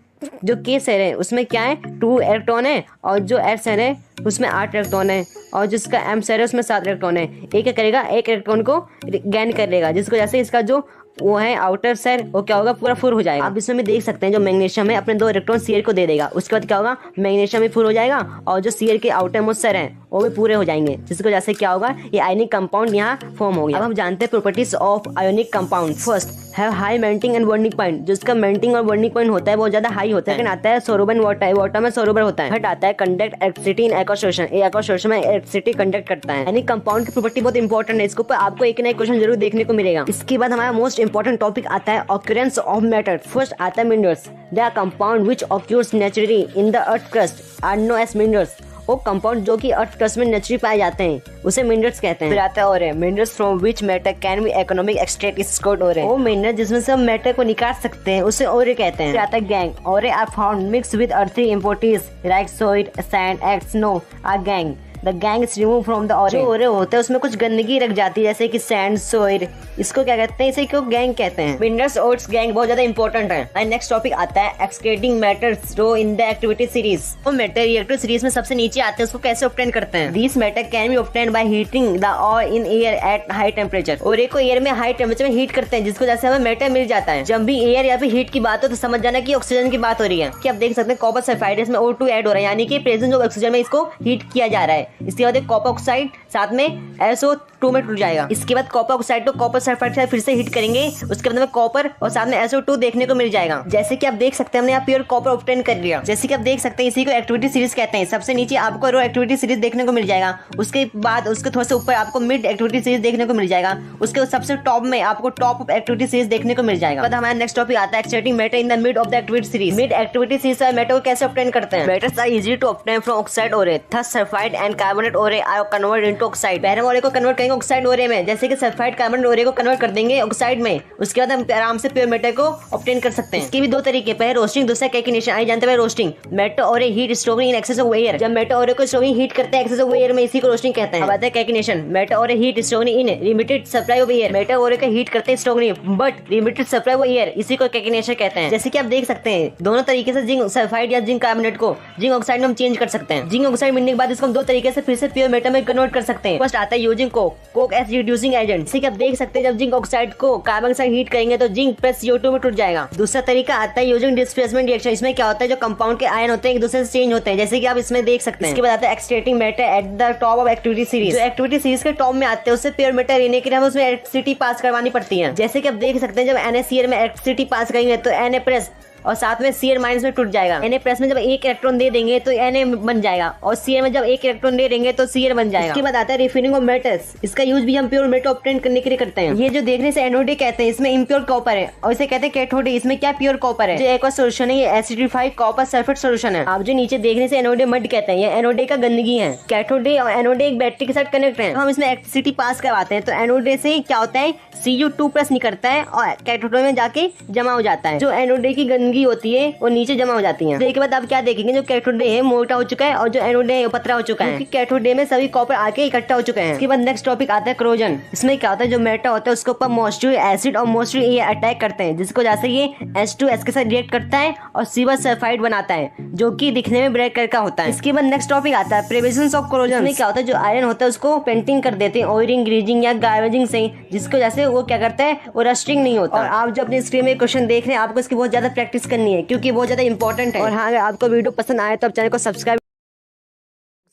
[SPEAKER 1] जो K शेयर है उसमें क्या है 2 इलेक्ट्रॉन है और जो R शेयर है उसमें 8 इलेक्ट्रॉन है और जिसका M शेयर है उसमें 7 इलेक्ट्रॉन है। एक क्या करेगा, एक इलेक्ट्रॉन को गेन कर लेगा, जिसकी वजह से इसका जो वो है आउटर शेयर वो क्या होगा पूरा फुल हो जाएगा। आप इसमें भी देख सकते हैं जो मैग्नीशियम है अपने 2 इलेक्ट्रॉन Cl को दे देगा, उसके बाद क्या होगा मैग्नीशियम भी फुल हो जाएगा और जो Cl के आउटर मोस्ट शेयर हैं वो भी पूरे हो जाएंगे, जिसकी वजह से क्या होगा ये आयनिक कंपाउंड यहाँ फॉर्म हो गया। अब हम जानते हैं properties of ionic compound. First है high melting and bonding point, जिसका मेल्टिंग और बॉन्डिंग पॉइंट होता है बहुत ज्यादा हाई होता है। सेकंड आता है सोलुबल वाटर, वाटर में सोलुबल होता है। थर्ड आता है conduct electricity in aqua solution, ये एक्वा सॉल्यूशन में इलेक्ट्रिसिटी कंडक्ट करता है। यानी कंपाउंड की प्रॉपर्टी बहुत इंपॉर्टेंट है, इसके ऊपर आपको एक ना एक क्वेश्चन जरूर देखने को मिलेगा। इसके बाद हमारा मोस्ट इंपॉर्टेंट टॉपिक आता है ऑकरेंस ऑफ मैटर। फर्स्ट आता है minerals, they are compound which occurs naturally in the earth crust are known as minerals. वो कंपाउंड जो कि अर्थ क्रस्ट में नेचुरली पाए जाते हैं उसे मिनरल्स कहते हैं। फिर आता है और minerals from which matter can be economic extract is called ओरे, वो मिनरल जिसमें से हम मैटर को निकाल सकते हैं उसे ओरे कहते हैं। फिर आता है gangue, ore are found mixed with earthy impurities like soil sand and snow are gangue. The gangue is remove from the ore, जो ओरे होते हैं उसमें कुछ गंदगी रख जाती है जैसे कि सैंड सॉइल, इसको क्या कहते हैं, इसे क्यों गैंग कहते हैं। मिनरल्स और गैंग बहुत ज्यादा इंपॉर्टेंट है। नेक्स्ट टॉपिक आता है extracting metals low in the activity series. वो मैटर रिएक्टिव सीरीज में सबसे नीचे आते हैं, उसको कैसे ऑब्टेन करते हैं। This metal can be obtain by heating the ore in air at high temperature. Ore को एयर में हाई टेम्परेचर में हीट करते हैं, जिसको जैसे हमें मैटर मिल जाता है। जब भी एयर या फिर हीट की बात हो तो समझ जाना कि ऑक्सीजन की बात हो रही है। कि आप देख सकते हैं कॉपर सल्फाइड इसमें O2 ऐड हो रहा है, यानी कि प्रेजेंस ऑफ ऑक्सीजन में इसको हीट किया जा रहा है। इसके बाद कॉपर ऑक्साइड साथ में SO2 में टूट जाएगा। इसके बाद कॉपर ऑक्साइड को कॉपर सल्फाइड से फिर से हीट करेंगे, उसके बाद हमें कॉपर और साथ में SO2 देखने को मिल जाएगा। जैसे कि आप देख सकते हैं हमने यहाँ प्योर कॉपर ऑब्टेन कर लिया। जैसे कि आप देख सकते हैं इसी को एक्टिविटी सीरीज कहते हैं। सबसे नीचे आपको रो एक्टिविटी सीरीज देखने को मिल जाएगा, उसके बाद उसके थोड़ा सा ऊपर आपको मिड एक्टिविटी सीरीज देखने को मिल जाएगा, उसके सबसे टॉप में आपको टॉप ऑफ एक्टिविटी सीरीज देखने को मिल जाएगा। बाद हमारा नेक्स्ट टॉपिक आता है extracting metal in the mid of the activity series. Mid activity series से मैटर को कैसे ऑब्टेन करते हैं। Metals are easy to obtain from oxide ore, thus sulphide and carbonate ore are convert into oxide. पहले ore को convert करेंगे oxide ओरे में, जैसे कि सल्फाइड कार्बन ओरे को कन्वर्ट कर देंगे ऑक्साइड में, उसके बाद हम आराम से प्योर मैटर को ऑब्टेन कर सकते हैं। इसके भी 2 तरीके, पहले रोस्टिंग, दूसरा कैकिनेशन। आई जानते हैं रोस्टिंग, मैटर ओरे heat storing in excess of air. जब मैटर ओरे को स्टोरिंग हीट करते हैं एक्सेस ऑफ एयर में, इसी को रोस्टिंग कहते हैं। अब आता है कैकिनेशन, मैटर ओरे heat storing in limited supply of air. Matter ओरे को हीट करते हैं storing but limited supply of air, इसी को कैकिनेशन कहते हैं। जैसे कि आप देख सकते हैं दोनों तरीके से जिंक सल्फाइड या जिंक कार्बोनेट को जिंक ऑक्साइड में हम चेंज कर सकते हैं। जिंक ऑक्साइड मिलने के बाद इसको हम 2 तरीके से फिर से प्योर मैटर में कन्वर्ट कर सकते हैं। फर्स्ट आता है using coke as reducing agent. जैसे कि आप देख सकते हैं जब जिंक ऑक्साइड को कार्बन ऑक्साइड हीट करेंगे तो जिंक प्लस CO2 में टूट जाएगा। दूसरा तरीका आता है यूजिंग डिस्प्लेसमेंट रिएक्शन। इसमें क्या होता है जो कंपाउंड के आयन होते हैं एक दूसरे से चेंज होते हैं, जैसे कि आप इसमें देख सकते हैं। इसके बाद आता है extracting matter at the top of activity series. जो एक्टिविटी सीरीज के टॉप में आते हैं उससे प्योर मैटर लेने के लिए हमें उसमें इलेक्ट्रिसिटी पास करवानी पड़ती है। जैसे कि आप देख सकते हैं जब NaCl में इलेक्ट्रिसिटी पास करेंगे तो Na+ और साथ में Cl- में टूट जाएगा। Na+ में जब 1 इलेक्ट्रॉन दे देंगे तो Na बन जाएगा और Cl में जब 1 इलेक्ट्रॉन दे देंगे तो Cl बन जाएगा। इसके बाद आता है रिफाइनिंग ऑफ मेटल्स। इसका यूज भी हम प्योर मेटल ऑब्टेन करने के लिए करते हैं। ये जो देखने से एनोडे कहते हैं, इसमें इम्प्योर कॉपर है और इसे कहते हैं कैथोडे। इसमें क्या प्योर कॉपर है। जो एक्वा सॉल्यूशन है ये एसिडिफाइड कॉपर सल्फेट सॉल्यूशन है। आप जो नीचे देखने से एनोडे मड कहते हैं, ये एनोडे का गंदगी है। कैथोडे और एनोडे एक बैटरी के साथ कनेक्ट है, हम इसमें इलेक्ट्रिसिटी पास करवाते हैं तो एनोडे से क्या होता है Cu2+ निकलता है और कैथोडे में जाके जमा हो जाता है। जो एनोडे की गंदगी की होती है वो नीचे जमा हो जाती है। इसके बाद आप क्या देखेंगे, जो कैथोड रे है मोटा हो चुका है और जो एनोड है वो पतला हो चुका है, क्योंकि कैथोड रे में सभी कॉपर आके इकट्ठा हो चुके हैं। इसके बाद नेक्स्ट टॉपिक आता है क्रोजन। इसमें क्या होता है, जो मेटल होता है उसके ऊपर मोस्टली एसिड और मोस्टली ये अटैक करते हैं, जिसको वजह से ये H2S के साथ रिएक्ट करता है और सिल्वर सल्फाइड बनाता है, जो कि दिखने में ब्लैक कलर का होता है। इसके बाद नेक्स्ट टॉपिक आता है प्रिवेंशन ऑफ क्रोजन। इसमें क्या होता है, जो आयरन होता है उसको पेंटिंग कर देते हैं ऑयलिंग, ग्रीजिंग या गार्बेजिंग से, जिसको वजह से वो क्या करता है, वो रस्टिंग नहीं होता। और आप जो अपनी स्क्रीन में क्वेश्चन देख रहे हैं, आपको इसकी बहुत ज्यादा प्रैक्टिस करनी है, क्योंकि बहुत ज्यादा इंपॉर्टेंट है। और हाँ, अगर आपको वीडियो पसंद आए तो आप चैनल को सब्सक्राइब।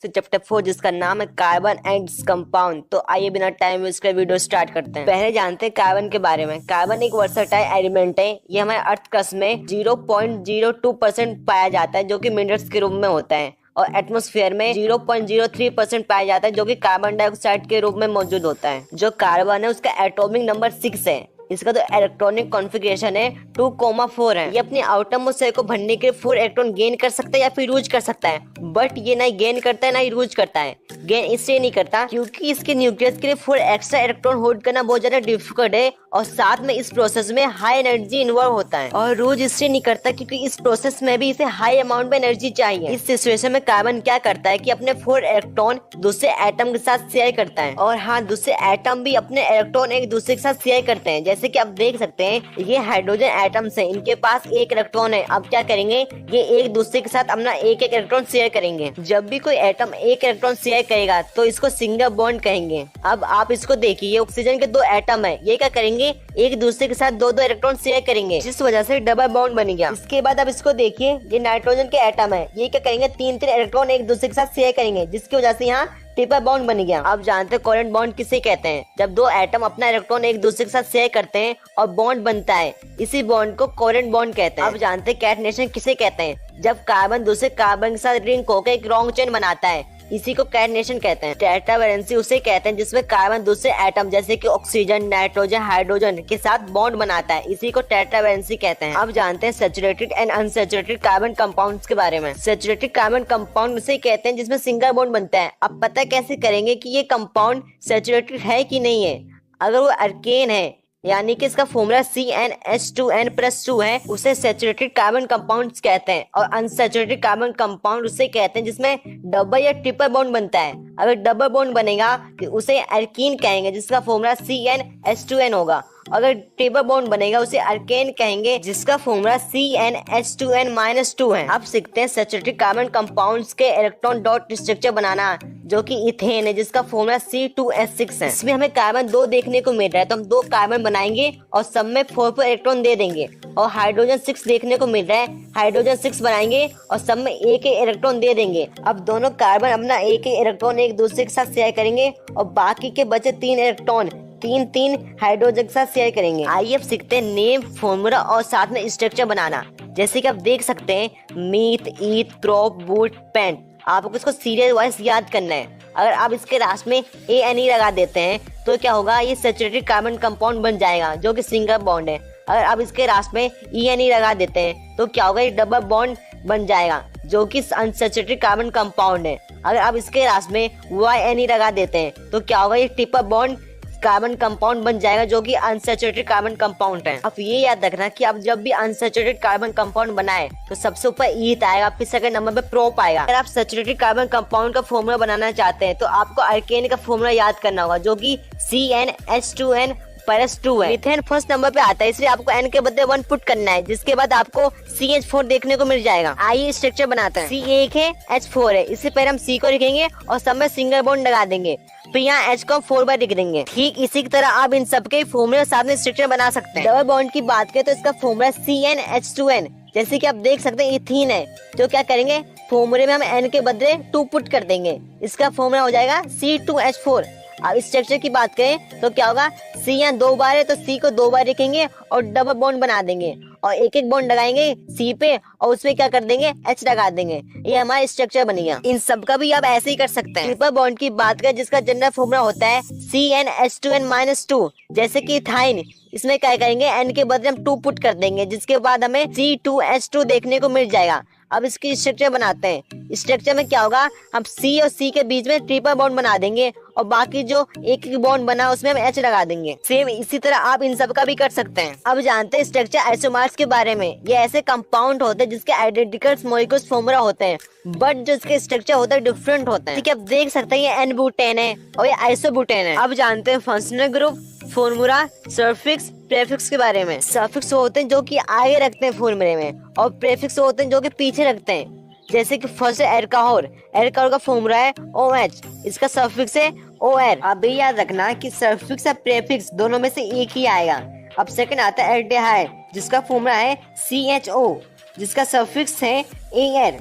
[SPEAKER 1] चैप्टर 4 जिसका नाम है कार्बन एंड कंपाउंड। तो आइए बिना टाइम वेस्ट कर वीडियो स्टार्ट करते हैं। पहले जानते हैं कार्बन के बारे में। कार्बन एक वर्सटाइल एलिमेंट है। ये हमारे अर्थ क्रस्ट में 0.02% पाया जाता है, जो कि मिनरल्स के रूप में होता है, और एटमॉस्फेयर में 0.03% पाया जाता है, जो कि कार्बन डाइऑक्साइड के रूप में मौजूद होता है। जो कार्बन है उसका एटॉमिक नंबर 6 है। इसका जो इलेक्ट्रॉनिक कॉन्फ़िगरेशन है 2,4 है। ये अपने आउटरमोस्ट शेल को भरने के लिए 4 इलेक्ट्रॉन गेन कर सकता है या फिर यूज कर सकता है, बट ये ना गेन करता है ना यूज करता है। गेन इसलिए नहीं करता क्योंकि इसके न्यूक्लियस के लिए 4 एक्स्ट्रा इलेक्ट्रॉन होल्ड करना बहुत ज्यादा डिफिकल्ट है, और साथ में इस प्रोसेस में हाई एनर्जी इन्वॉल्व होता है। और रोज इसलिए नहीं करता क्योंकि इस प्रोसेस में भी इसे हाई अमाउंट में एनर्जी चाहिए। इस सिचुएशन में कार्बन क्या करता है कि अपने 4 इलेक्ट्रॉन दूसरे एटम के साथ शेयर करता है, और हाँ, दूसरे एटम भी अपने इलेक्ट्रॉन एक दूसरे के साथ शेयर करते हैं। जैसे कि आप देख सकते हैं, ये हाइड्रोजन एटम्स हैं, इनके पास एक इलेक्ट्रॉन है। अब क्या करेंगे, ये एक दूसरे के साथ अपना एक एक इलेक्ट्रॉन शेयर करेंगे। जब भी कोई एटम एक इलेक्ट्रॉन शेयर करेगा तो इसको सिंगल बॉन्ड कहेंगे। अब आप इसको देखिए, ऑक्सीजन के 2 एटम है, ये क्या करेंगे, एक दूसरे के साथ 2 इलेक्ट्रॉन शेयर करेंगे, जिस वजह से डबल बॉन्ड बन गया। इसके बाद अब इसको देखिए, ये नाइट्रोजन के एटम है, ये क्या करेंगे, 3 इलेक्ट्रॉन एक दूसरे के साथ शेयर करेंगे, जिसकी वजह से यहाँ ट्रिपल बॉन्ड बन गया। अब जानते हैं कोवेलेंट बॉन्ड किसे कहते हैं। जब 2 एटम अपना इलेक्ट्रॉन एक दूसरे के साथ शेयर करते हैं और बॉन्ड बनता है, इसी बॉन्ड को कोवेलेंट बॉन्ड कहते हैं। अब जानते हैं कैटनेशन किसे कहते हैं। जब कार्बन दूसरे कार्बन के साथ लिंक होकर एक लॉन्ग चेन बनाता है, इसी को कैटनेशन कहते हैं। टेट्रावैलेंसी उसे कहते हैं जिसमें कार्बन दूसरे एटम जैसे कि ऑक्सीजन, नाइट्रोजन, हाइड्रोजन के साथ बॉन्ड बनाता है, इसी को टेट्रावैलेंसी कहते हैं। अब जानते हैं saturated and unsaturated carbon compounds के बारे में। सैचुरेटेड कार्बन कंपाउंड उसे कहते हैं जिसमें सिंगल बॉन्ड बनता है। अब पता कैसे करेंगे कि ये कंपाउंड सैचुरेटेड है कि नहीं है। अगर वो अल्केन है, यानी कि इसका फॉर्मूला CnH2n+2 है, उसे सैचुरेटेड कार्बन कंपाउंड्स कहते हैं। और अनसैचुरेटेड कार्बन कंपाउंड उसे कहते हैं जिसमें डबल या ट्रिपल बॉन्ड बनता है। अगर डबल बॉन्ड बनेगा तो उसे एल्कीन कहेंगे, जिसका फॉर्मूला CnH2n होगा। अगर ट्रिपल बॉन्ड बनेगा उसे अल्केन कहेंगे, जिसका फॉर्मूला CnH2n-2 है। अब सीखते हैं सैचुरेटेड कार्बन कंपाउंड्स के इलेक्ट्रॉन डॉट स्ट्रक्चर बनाना, जो कि इथेन है, जिसका फॉर्मूला C2H6 है। इसमें हमें कार्बन 2 देखने को मिल रहा है, तो हम 2 कार्बन बनाएंगे और सब में 4 इलेक्ट्रॉन दे देंगे। और हाइड्रोजन 6 देखने को मिल रहा है, हाइड्रोजन 6 बनाएंगे और सब में एक इलेक्ट्रॉन दे देंगे। अब दोनों कार्बन अपना एक इलेक्ट्रॉन एक दूसरे के साथ शेयर करेंगे और बाकी के बचे 3 इलेक्ट्रॉन 3 हाइड्रोजन के साथ शेयर करेंगे। आइए अब सीखते हैं नेम, फॉर्मूला और साथ में स्ट्रक्चर बनाना। जैसे कि आप देख सकते हैं, मीथ, ईथ, क्रॉप, बूट, पेंट। आपको इसको सीरियल वाइज याद करना है। अगर आप इसके लास्ट में ANE लगा देते हैं तो क्या होगा, ये सैचुरेटेड कार्बन कंपाउंड बन जाएगा, जो कि सिंगल बॉन्ड है। अगर आप इसके लास्ट में ENE लगा देते हैं तो क्या होगा, ये डबल बॉन्ड बन जाएगा, जो कि अनसैचुरेटेड कार्बन कंपाउंड है। अगर आप इसके लास्ट में YNE लगा देते हैं तो क्या होगा, ये ट्रिपल बॉन्ड कार्बन कंपाउंड बन जाएगा, जो कि अनसैचुरेटेड कार्बन कंपाउंड है। अब ये याद रखना कि आप जब भी अनसैचुरेटेड कार्बन कंपाउंड बनाए तो सबसे ऊपर ईथ आएगा, फिर सेकंड नंबर पे प्रोप आएगा। अगर आप सैचुरेटेड कार्बन कंपाउंड का फॉर्मूला बनाना चाहते हैं तो आपको अल्केन का फॉर्मूला याद करना होगा, जो कि CnH2n+2 है। मीथेन फर्स्ट नंबर पे आता है, इसलिए आपको N के बदले 1 पुट करना है, जिसके बाद आपको CH4 देखने को मिल जाएगा। आइए स्ट्रक्चर बनाते हैं। C एक है, H4 है। इससे पहले हम C को लिखेंगे और सब में सिंगल बॉन्ड लगा देंगे, फिर यहाँ H को 4 बार लिख देंगे। ठीक इसी की तरह आप इन सबके फॉर्मूले साथ में स्ट्रक्चर बना सकते हैं। डबल बॉन्ड की बात करें तो इसका फॉर्मूला CnH2n, जैसे कि आप देख सकते हैं इथीन है, तो क्या करेंगे, फॉर्मूले में हम N के बदले 2 पुट कर देंगे, इसका फॉर्मूला हो जाएगा C2H4। अब स्ट्रक्चर की बात करें तो क्या होगा, C यहाँ 2 बार है तो C को 2 बार लिखेंगे और डबल बॉन्ड बना देंगे और एक एक बॉन्ड लगाएंगे C पे और उसमें क्या कर देंगे, H लगा देंगे। ये हमारा स्ट्रक्चर बन गया। इन सब का भी आप ऐसे ही कर सकते हैं। ट्रिपल बॉन्ड की बात करें जिसका जनरल फॉर्मूला होता है CnH2n-2, जैसे कि इथाइन, इसमें क्या करेंगे, N के बदले हम 2 पुट कर देंगे, जिसके बाद हमें C2H2 देखने को मिल जाएगा। अब इसकी स्ट्रक्चर बनाते हैं। स्ट्रक्चर में क्या होगा, हम C और C के बीच में ट्रिपल बॉन्ड बना देंगे और बाकी जो एक बॉन्ड बना उसमें हम H लगा देंगे। सेम इसी तरह आप इन सब का भी कर सकते हैं। अब जानते हैं स्ट्रक्चर आइसोमर्स के बारे में। ये ऐसे कंपाउंड होते हैं जिसके आइडेंटिकल मॉलिक्यूल्स फॉर्मूला होते हैं, बट जो इसके स्ट्रक्चर होता है डिफरेंट होते हैं। ठीक है, आप देख सकते हैं ये N-ब्यूटेन है और ये आइसोब्यूटेन है। अब जानते हैं functional group, formula, suffix, prefix के बारे में। सफिक्स होते हैं जो कि आगे रखते हैं फॉर्मूले में और प्रीफिक्स होते हैं जो कि पीछे रखते हैं। जैसे कि फर्स्ट है एल्कोहल का फॉर्मूला है OH, इसका सफिक्स है OR। अब भी याद रखना कि सफिक्स और प्रीफिक्स दोनों में से एक ही आएगा। अब सेकंड आता है एल्डिहाइड, जिसका फॉर्मूला है CHO, जिसका सफिक्स है AR।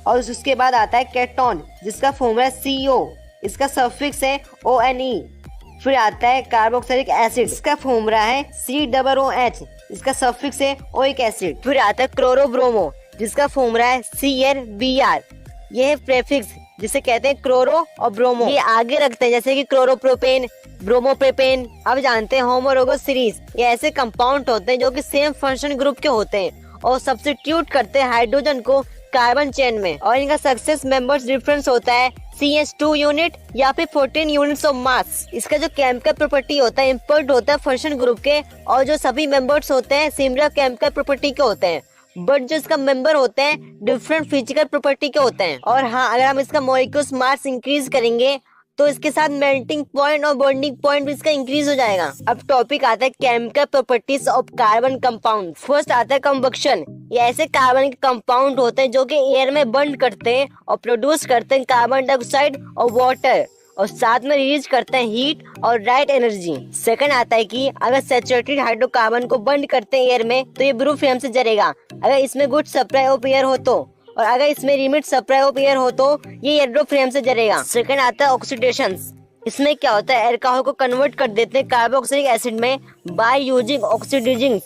[SPEAKER 1] और उसके बाद आता है केटोन, जिसका फॉर्मूला है CO, इसका सफिक्स है ONE। फिर आता है कार्बोक्सिलिक एसिड, इसका फॉर्मूला है COOH, इसका सफिक्स है ओइक एसिड। फिर आता है क्लोरोब्रोमो, जिसका फॉर्मूला है CrBr, ये है प्रीफिक्स जिसे कहते हैं क्लोरो और ब्रोमो, ये आगे रखते हैं जैसे कि क्लोरोप्रोपेन, ब्रोमोप्रोपेन। अब जानते हैं होमोलोगस सीरीज, ये ऐसे कंपाउंड होते हैं जो कि सेम फंक्शन ग्रुप के होते हैं और सब्स्टिट्यूट करते हैं हाइड्रोजन को कार्बन चेन में, और इनका सक्सेस मेंबर्स डिफरेंस होता है CH2 यूनिट या फिर 14 यूनिट्स ऑफ मास। इसका जो केमिकल प्रॉपर्टी होता है इम्पोर्ट होता है फंक्शन ग्रुप के, और जो सभी मेंबर्स होते हैं सिमिलर केमिकल प्रॉपर्टी के होते हैं, बट जो इसका मेंबर होते हैं डिफरेंट फिजिकल प्रॉपर्टी के होते हैं। और हाँ, अगर हम इसका मॉलिक्यूल्स मास इंक्रीज करेंगे तो इसके साथ मेल्टिंग पॉइंट और बॉन्डिंग पॉइंट भी इसका इंक्रीज हो जाएगा। अब टॉपिक आता है chemical properties of carbon compound. First आता है कंबक्शन। ये ऐसे कार्बन के कंपाउंड होते हैं जो कि एयर में बर्न करते हैं और प्रोड्यूस करते हैं कार्बन डाइऑक्साइड और वाटर, और साथ में रिलीज करते हैं हीट और राइट एनर्जी। सेकंड आता है कि अगर सैचुरेटेड हाइड्रोकार्बन को बर्न करते हैं एयर में तो ये ब्लू फ्लेम से जलेगा, अगर इसमें गुड सप्लाई ऑफ एयर हो तो, और अगर इसमें लिमिट सप्लाई ऑफ एयर हो तो ये येलो फ्लेम से जलेगा। सेकंड आता है ऑक्सीडेशन। इसमें क्या होता है, अल्कोहल को कन्वर्ट कर देते हैं कार्बोक्सिलिक एसिड में बाय यूजिंग ऑक्सीडाइजिंग,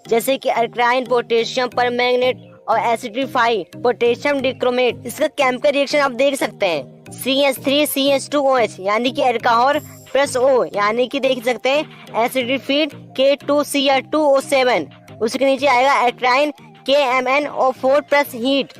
[SPEAKER 1] जैसे कि अल्काइन पोटेशियम परमैंगनेट और एसिडिफाई पोटेशियम डिक्रोमेट। इसका केमिकल रिएक्शन आप देख सकते हैं, CH3CH2OH यानी कि अल्कोहल प्लस O यानी कि देख सकते हैं एसिडिफाइड K2Cr2O7, उसके नीचे आएगा अल्काइन KMnO4 प्लस हीट,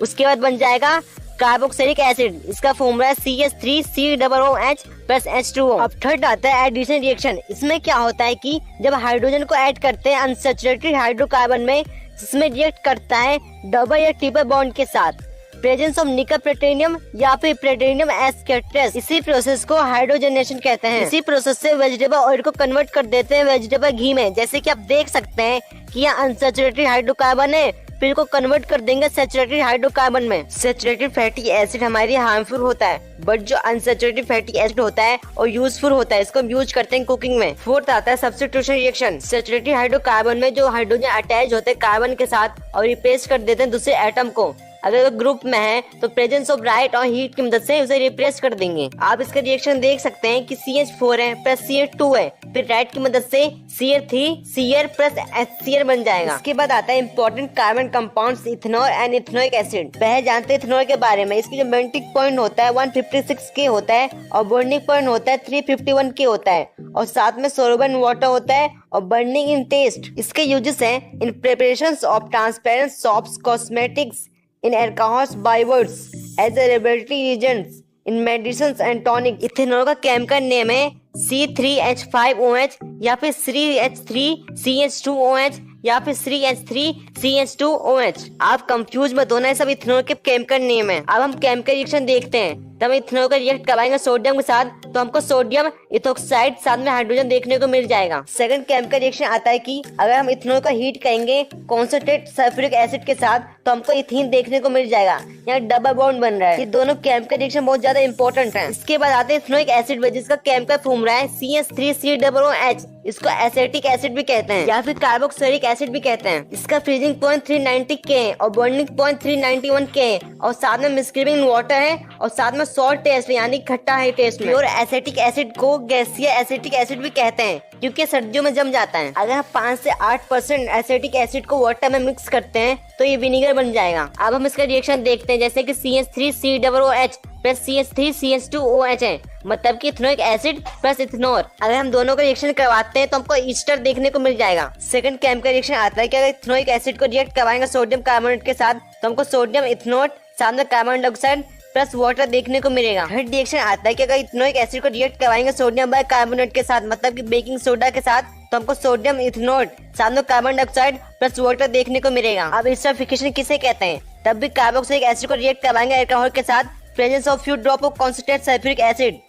[SPEAKER 1] उसके बाद बन जाएगा कार्बोक्सिलिक एसिड, इसका फॉर्मूला है CH3COOH प्लस H2O। अब थर्ड आता है एडिशन रिएक्शन। इसमें क्या होता है कि जब हाइड्रोजन को ऐड करते हैं अनसैचुरेटेड हाइड्रोकार्बन में, इसमें रिएक्ट करता है डबल या ट्रिपल बॉन्ड के साथ, प्रेजेंस ऑफ निकल प्लेटिनियम या फिर प्लेटिनियम एस्केट्रेस। इसी प्रोसेस को हाइड्रोजनेशन कहते हैं। इसी प्रोसेस से वेजिटेबल ऑयल को कन्वर्ट कर देते हैं वेजिटेबल घी में, जैसे कि आप देख सकते हैं कि यह अनसैचुरेटेड हाइड्रोकार्बन है, फिर को कन्वर्ट कर देंगे सैचुरेटेड हाइड्रोकार्बन में। सैचुरेटेड फैटी एसिड हमारे लिए हार्मफुल होता है, बट जो अनसैचुरेटेड फैटी एसिड होता है और यूजफुल होता है, इसको हम यूज करते हैं कुकिंग में। फोर्थ आता है सब्स्टिट्यूशन रिएक्शन। सैचुरेटेड हाइड्रोकार्बन में जो हाइड्रोजन अटैच होते हैं कार्बन के साथ और रिप्लेस कर देते हैं दूसरे एटम को, अगर वो ग्रुप में है तो प्रेजेंस ऑफ लाइट और हीट की मदद से उसे रिप्लेस कर देंगे। आप इसका रिएक्शन देख सकते हैं कि CH4 है प्लस CH2 है, फिर लाइट की मदद से Cr3Cr प्लस HCl बन जाएगा। इसके बाद आता है important carbon compounds ethanol and ethanoic acid. पहले जानते हैं इथेनॉल के बारे में। इसकी जो मेल्टिंग पॉइंट होता है 156 K होता है और बर्निंग पॉइंट होता है 351 K होता है, और साथ में सोलबल वॉटर होता है और बर्निंग इन टेस्ट। इसके यूजेस हैं in preparations of transparent soaps, cosmetics, in alcohols, bywords, as a laboratory reagents, in medicines and tonic। Ethanol का केमिकल नेम है C3H5OH या फिर 3H3CH2OH या फिर 3H3CH2OH। आप कंफ्यूज मत होना, सब इथेनॉल के केमिकल नेम है। अब हम केमिकल रिएक्शन देखते हैं। तब इथेनॉल का रिएक्ट करवाएंगे सोडियम के साथ तो हमको सोडियम इथोक्साइड साथ में हाइड्रोजन देखने को मिल जाएगा। सेकंड केमिकल रिएक्शन आता है कि अगर हम इथेनॉल का हीट करेंगे कॉन्सेंट्रेट सल्फ्यूरिक एसिड के साथ तो हमको इथीन देखने को मिल जाएगा। यहाँ डबल बॉन्ड बन रहा है। ये दोनों केमिकल रिएक्शन बहुत ज्यादा इंपॉर्टेंट है। इसके बाद आते हैं इथेनोइक एसिड जिसका केमिकल फॉर्मूला है CH3COOH। इसको एसिटिक एसिड भी कहते हैं या फिर कार्बोक्सिलिक एसिड भी कहते हैं। इसका फ्रीजिंग पॉइंट 390 K है और बर्निंग पॉइंट 391 K है, और साथ में मिसक्रिबिंग वाटर है और साथ में सॉल्ट टेस्ट यानी खट्टा है टेस्ट में। और एसिटिक एसिड को गैसीय एसिटिक एसिड भी कहते हैं क्योंकि सर्दियों में जम जाता है। अगर हम 5 से 8% एसिटिक एसिड को वाटर में मिक्स करते हैं तो ये विनेगर बन जाएगा। अब हम इसका रिएक्शन देखते हैं, जैसे कि CH3COOH
[SPEAKER 2] प्लस CH3CH2OH है, मतलब कि इथेनोइक एसिड प्लस इथेनॉल। अगर हम दोनों का रिएक्शन करवाते हैं तो हमको ईस्टर देखने को मिल जाएगा। सेकंड केमिकल रिएक्शन आता है कि अगर इथेनोइक एसिड को रिएक्ट करवाएंगे सोडियम कार्बोनेट के साथ तो हमको सोडियम इथेनॉल साथ में कार्बन डाइऑक्साइड प्लस वाटर देखने को मिलेगा। थर्ड रिएक्शन आता है कि अगर इथेनोइक एसिड को रिएक्ट करवाएंगे सोडियम बाइकार्बोनेट के साथ, मतलब कि बेकिंग सोडा के साथ, तो हमको सोडियम इथेनॉल साथ में कार्बन डाइऑक्साइड प्लस वाटर देखने को मिलेगा। अब एस्टरिफिकेशन किसे कहते हैं? तब भी कार्बोक्सिलिक एसिड को रिएक्ट करवाएंगे अल्कोहल के साथ, presence of few drop of concentrated sulphuric acid,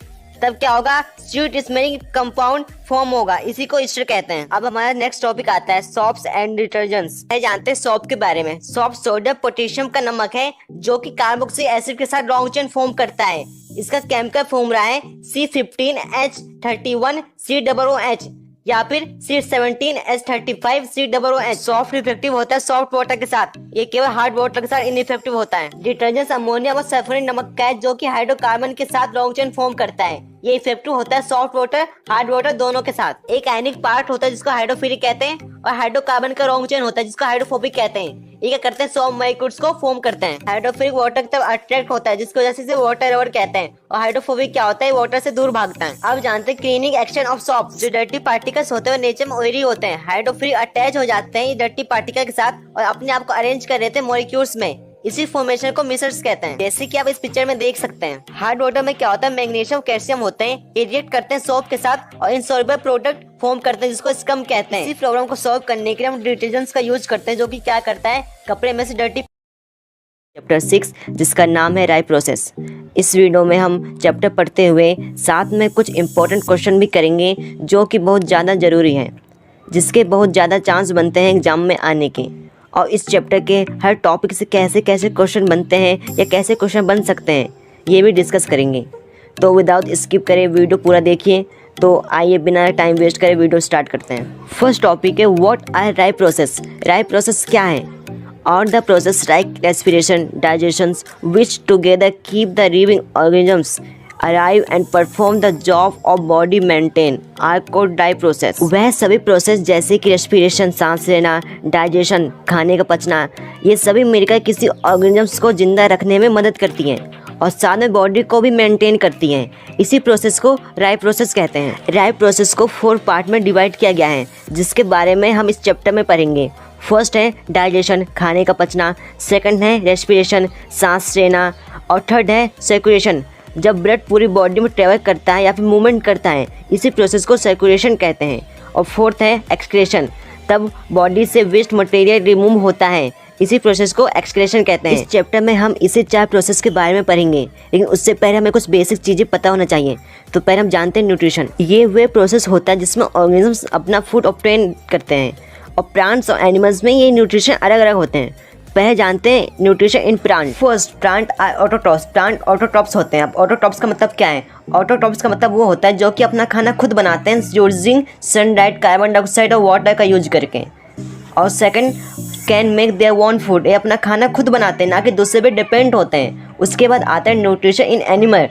[SPEAKER 2] तब क्या होगा? स्वीट स्मेलिंग कंपाउंड फॉर्म होगा, इसी को ईस्टर कहते हैं। अब हमारा नेक्स्ट टॉपिक आता है सॉप्स एंड डिटर्जेंट्स। जानते हैं सॉप के बारे में। सॉप सोडियम पोटेशियम का नमक है जो कि कार्बोक्सिलिक एसिड के साथ लॉन्ग चेन फॉर्म करता है। इसका केमिकल फॉर्मूला है C15H31COOH या फिर C17H35COOH। सॉफ्ट रिफ्लेक्टिव होता है सॉफ्ट वाटर के साथ, ये केवल हार्ड वाटर के साथ इनइफेक्टिव होता है। डिटर्जेंट अमोनिया व सल्फ्यूरिक नमक का है जो कि हाइड्रोकार्बन के साथ लॉन्ग चेन फॉर्म करता है। ये इफेक्टिव होता है सॉफ्ट वाटर हार्ड वाटर दोनों के साथ। एक आयनिक पार्ट होता है जिसको हाइड्रोफिलिक कहते हैं और हाइड्रोकार्बन का लॉन्ग चेन होता है जिसको हाइड्रोफोबिक कहते हैं। ये क्या करते हैं? सॉल्ट मॉलिक्यूल्स को फॉर्म करते हैं। हाइड्रोफिलिक वाटर की तरफ अट्रैक्ट होता है जिसकी वजह से इसे वाटर लवर कहते हैं, और हाइड्रोफोबिक क्या होता है? वाटर से दूर भागता है। अब जानते हैं क्लीनिंग एक्शन ऑफ सॉप। जो डर्टी पार्टिकल्स होते हैं नेचर में ऑयली होते हैं, हाइड्रोफिलिक अटैच हो जाते हैं डर्टी पार्टिकल के साथ और अपने आप को अरेंज कर लेते हैं मॉलिक्यूल्स में। इसी फॉर्मेशन को मिसर्स कहते हैं, जैसे कि आप इस पिक्चर में देख सकते हैं। हार्ड वाटर में क्या होता है? मैग्नीशियम कैल्शियम होते हैं, ये रिएक्ट करते हैं सोप के साथ और इनसॉल्युबल प्रोडक्ट फॉर्म करते हैं जिसको स्कम कहते हैं। इसी प्रॉब्लम को सॉल्व करने के लिए हम डिटर्जेंट्स का यूज करते हैं जो कि क्या करता है? कपड़े में से डर्टी। चैप्टर 6 जिसका नाम है राय प्रोसेस। इस वीडियो में हम चैप्टर पढ़ते हुए साथ में कुछ इम्पोर्टेंट क्वेश्चन भी करेंगे जो कि बहुत ज़्यादा ज़रूरी हैं, जिसके बहुत ज़्यादा चांस बनते हैं एग्जाम में आने के। और इस चैप्टर के हर टॉपिक से कैसे कैसे क्वेश्चन बनते हैं या कैसे क्वेश्चन बन सकते हैं ये भी डिस्कस करेंगे। तो विदाउट स्किप करें वीडियो पूरा देखिए। तो आइए बिना टाइम वेस्ट करे वीडियो स्टार्ट करते हैं। फर्स्ट टॉपिक है what are life process. Life process क्या है? और the process like respiration, digestion which together keep the living organisms alive and perform the job of body maintain are called life process. वह सभी process जैसे कि respiration सांस लेना, digestion खाने का पचना, ये सभी मिलकर किसी ऑर्गेनिजम्स को जिंदा रखने में मदद करती हैं और साथ में बॉडी को भी मेंटेन करती हैं। इसी प्रोसेस को राय प्रोसेस कहते हैं। राय प्रोसेस को 4 पार्ट में डिवाइड किया गया है जिसके बारे में हम इस चैप्टर में पढ़ेंगे। फर्स्ट है डाइजेशन खाने का पचना, सेकंड है रेस्पिरेशन सांस लेना, और थर्ड है सर्कुलेशन जब ब्लड पूरी बॉडी में ट्रेवल करता है या फिर मूवमेंट करता है, इसी प्रोसेस को सर्कुलेशन कहते हैं। और फोर्थ है एक्सक्रीशन, तब बॉडी से वेस्ट मटेरियल रिमूव होता है, इसी प्रोसेस को एक्सक्रीशन कहते हैं। इस चैप्टर में हम इसी 4 प्रोसेस के बारे में पढ़ेंगे, लेकिन उससे पहले हमें कुछ बेसिक चीज़ें पता होना चाहिए। तो पहले हम जानते हैं न्यूट्रिशन। ये वे प्रोसेस होता है जिसमें ऑर्गेनिजम्स अपना फूड ऑब्टेन करते हैं, और प्लांट्स और एनिमल्स में ये न्यूट्रिशन अलग अलग होते हैं। पहले जानते हैं nutrition in plant. First plant autotrophs. Plant autotrophs होते हैं। अब ऑटोट्रॉप्स का मतलब क्या है? ऑटोट्रॉप्स का मतलब वो होता है जो कि अपना खाना खुद बनाते हैं यूजिंग सनलाइट, कार्बन डाइऑक्साइड और वाटर का यूज करके। और second can make their own food, ये अपना खाना खुद बनाते हैं ना कि दूसरे पे डिपेंड होते हैं। उसके बाद आता है nutrition in animal.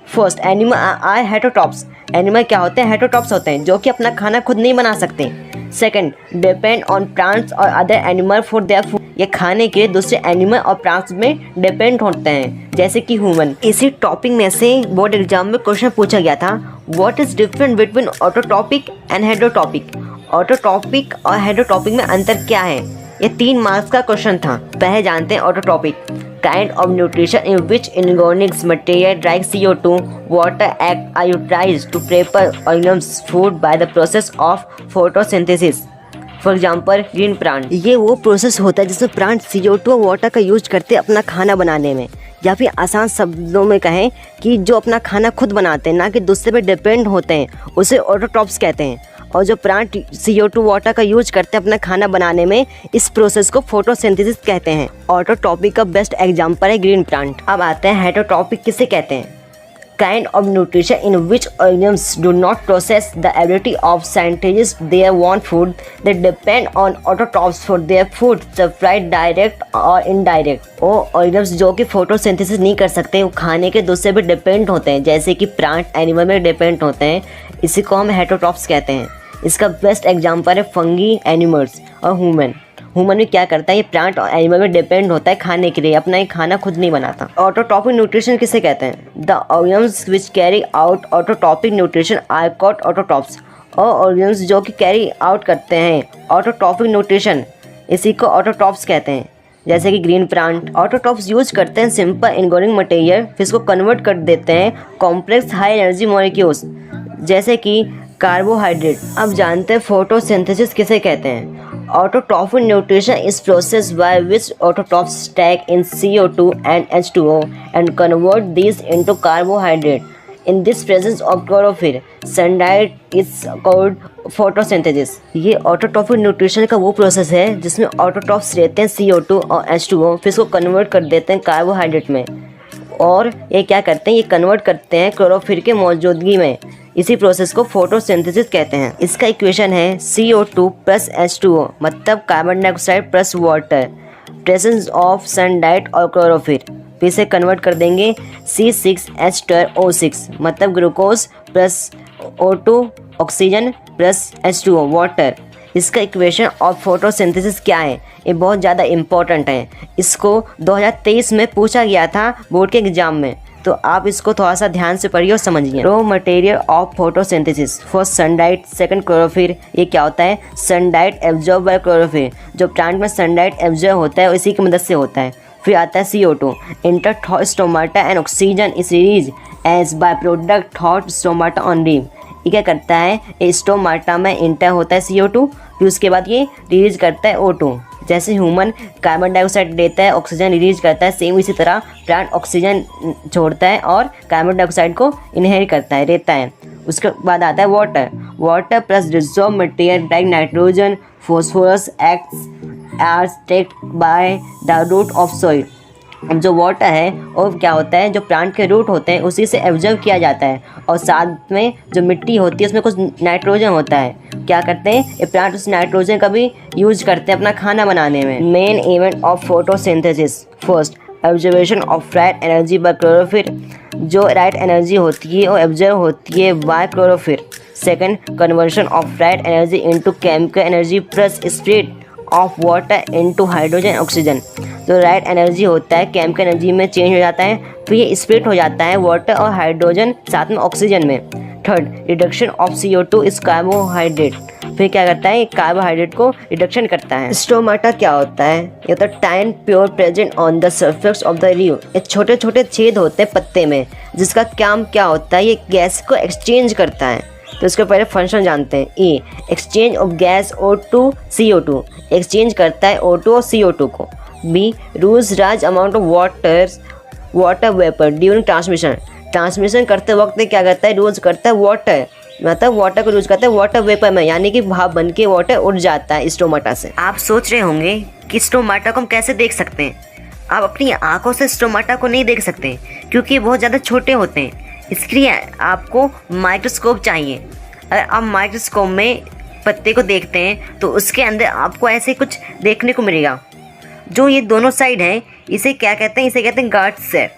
[SPEAKER 2] First animal are heterotrophs. Animal क्या होते हैं? हेटरोट्रॉप्स होते हैं जो कि अपना खाना खुद नहीं बना सकते। सेकंड डिपेंड ऑन प्लांट्स और other animal for their food, ये खाने के लिए दूसरे एनिमल और प्लांट्स में डिपेंड होते हैं जैसे कि ह्यूमन। इसी टॉपिक में से बोर्ड एग्जाम में क्वेश्चन पूछा गया था what is different between autotrophic and heterotrophic. Autotrophic और हेटरोट्रॉपिक में अंतर क्या है? ये 3 मार्क्स का क्वेश्चन था। पहले जानते हैं autotrophic. Kind of nutrition in which inorganic material like CO2 water act are utilized to prepare organisms food by the process of photosynthesis. For example green plant, ये वो प्रोसेस होता है जिसमें प्लांट CO2 और वाटर का use करते हैं अपना खाना बनाने में, या फिर आसान शब्दों में कहें कि जो अपना खाना खुद बनाते हैं ना कि दूसरे पे डिपेंड होते हैं, उसे ऑटोट्रॉप्स कहते हैं। और जो प्लांट CO2 वाटर का यूज करते हैं अपना खाना बनाने में, इस प्रोसेस को फोटोसिंथेसिस कहते हैं। ऑटोट्रॉपिक का बेस्ट एग्जाम्पल है ग्रीन प्लांट। अब आते हैं हेटरोट्रॉपिक किसे कहते हैं? kind of nutrition in which organisms do not possess the ability of synthesize their own food. They depend on autotrophs for their food supply direct or indirect. वो organisms जो कि photosynthesis नहीं कर सकते, वो खाने के दूसरे पे डिपेंड होते हैं जैसे कि प्लांट एनिमल में डिपेंड होते हैं, इसी को हम हेटरोट्रॉप्स कहते हैं। इसका बेस्ट एग्जांपल है फंगी, एनिमल्स और ह्यूमन। ह्यूमन भी क्या करता है, ये प्लांट और एनिमल में डिपेंड होता है खाने के लिए, अपना ये खाना खुद नहीं बनाता। ऑटोट्रॉपिक न्यूट्रिशन किसे कहते हैं? The organisms which carry out autotrophic nutrition are called autotrophs. और ऑर्गेनिम्स जो कि कैरी आउट करते हैं ऑटोट्रॉपिक न्यूट्रिशन, इसी को ऑटोट्रॉप्स कहते हैं। जैसे कि ग्रीन प्लांट ऑटोट्रॉप्स यूज करते हैं सिंपल इनऑर्गेनिक मटेरियल, फिर इसको कन्वर्ट कर देते हैं कॉम्प्लेक्स हाई एनर्जी मॉलिक्यूल्स जैसे कि कार्बोहाइड्रेट। अब जानते हैं फोटोसिंथेसिस किसे कहते हैं। Autotrophic nutrition is process by which autotrophs stack in CO2 and H2O and convert this into carbohydrate. In this presence of chlorophyll, sunlight is called photosynthesis। ये autotrophic nutrition का वो प्रोसेस है जिसमें ऑटोट्रॉप्स रहते हैं CO2 और H2O, फिर इसको कन्वर्ट कर देते हैं कार्बोहाइड्रेट में, और ये क्या करते हैं, ये कन्वर्ट करते हैं क्लोरोफिल के मौजूदगी में। इसी प्रोसेस को फोटोसिंथेसिस कहते हैं। इसका इक्वेशन है CO2 प्लस H2O मतलब carbon dioxide plus water, presence of sunlight और क्लोरोफिल, फिर से कन्वर्ट कर देंगे C6H12O6 मतलब glucose plus O2 oxygen plus H2O water. इसका इक्वेशन ऑफ फोटोसिंथेसिस क्या है, ये बहुत ज़्यादा इम्पोर्टेंट है। इसको 2023 में पूछा गया था बोर्ड के एग्जाम में, तो आप इसको थोड़ा सा ध्यान से पढ़िए और समझिए। Raw material of photosynthesis first sunlight, second chlorophyll. ये क्या होता है? सनलाइट एब्जॉर्ब बाय क्लोरोफिल, जो प्लांट में सनलाइट एब्जॉर्ब होता है इसी की मदद से होता है। फिर आता है CO2 enter through stomata and oxygen is release as by product through stomata only. ये क्या करता है, ये स्टोमाटा में इंटर होता है CO2, फिर उसके बाद ये रिलीज करता है O2। जैसे ह्यूमन कार्बन डाइऑक्साइड लेता है, ऑक्सीजन रिलीज करता है, सेम इसी तरह प्लांट ऑक्सीजन छोड़ता है और कार्बन डाइऑक्साइड को इनहेल करता है, लेता है। उसके बाद आता है water. Water plus dissolve material like nitrogen phosphorus acts as taken by the root of soil। अब जो वाटर है वो क्या होता है, जो प्लांट के रूट होते हैं उसी से एब्जॉर्व किया जाता है, और साथ में जो मिट्टी होती है उसमें कुछ नाइट्रोजन होता है। क्या करते हैं ये प्लांट, उस नाइट्रोजन का भी यूज करते हैं अपना खाना बनाने में। Main event of photosynthesis first observation of light energy by chlorophyll, जो लाइट एनर्जी होती है वो एब्जॉर्व होती है bye chlorophyll. Second conversion of light energy into chemical energy plus split of water into hydrogen oxygen. जो light energy होता है chemical energy में चेंज हो जाता है, फिर ये स्प्लिट हो जाता है वाटर और हाइड्रोजन साथ में ऑक्सीजन में। थर्ड रिडक्शन ऑफ CO2 इस कार्बोहाइड्रेट, फिर क्या करता है, कार्बोहाइड्रेट को रिडक्शन करता है। स्टोमाटा क्या होता है, ये होता है टाइन pure present on the surface of the leave. ये छोटे छोटे छेद होते हैं पत्ते में, जिसका काम क्या होता है, ये गैस को एक्सचेंज करता है। तो इसके पहले फंक्शन जानते हैं। A exchange of gas O2 CO2, exchange करता है O2 और CO2 को। B lose large amount of water vapour during transmission, transmission करते वक्त क्या करता है, यूज करता है वाटर, मतलब वाटर को यूज करता है वाटर वेपर में, यानी कि भाप बन के वाटर उड़ जाता है स्टोमाटा से। आप सोच रहे होंगे कि स्टोमाटा को हम कैसे देख सकते हैं। आप अपनी आंखों से स्टोमाटा को नहीं देख सकते क्योंकि ये बहुत ज़्यादा छोटे होते हैं, इसलिए आपको माइक्रोस्कोप चाहिए। अगर आप माइक्रोस्कोप में पत्ते को देखते हैं तो उसके अंदर आपको ऐसे कुछ देखने को मिलेगा। जो ये दोनों साइड हैं इसे क्या कहते हैं, इसे कहते हैं गार्ड सेल,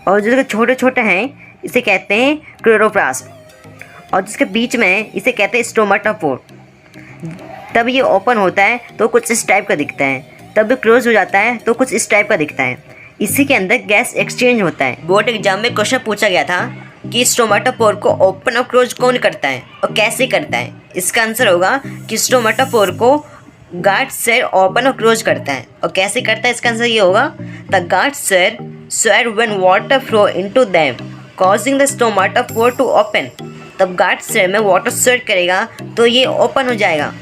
[SPEAKER 2] और जो छोटे छोटे हैं इसे कहते हैं क्लोरोप्लास्ट, और जिसके बीच में है इसे कहते हैं स्टोमाटोफोर। तब ये ओपन होता है तो कुछ इस टाइप का दिखता है, तब क्लोज हो जाता है तो कुछ इस टाइप का दिखता है। इसी के अंदर गैस एक्सचेंज होता है। बोर्ड एग्जाम में क्वेश्चन पूछा गया था कि स्टोमाटोफोर को ओपन और क्लोज कौन करता है और कैसे करता है। इसका आंसर होगा कि स्टोमाटोफोर को गार्ड सेल ओपन और क्लोज करता है। और कैसे करता है, इसका आंसर ये होगा, the guard cell swell when water flow into them causing the stomatophore to open. तब गार्ड सेल में वाटर स्वेट करेगा तो ये ओपन हो जाएगा।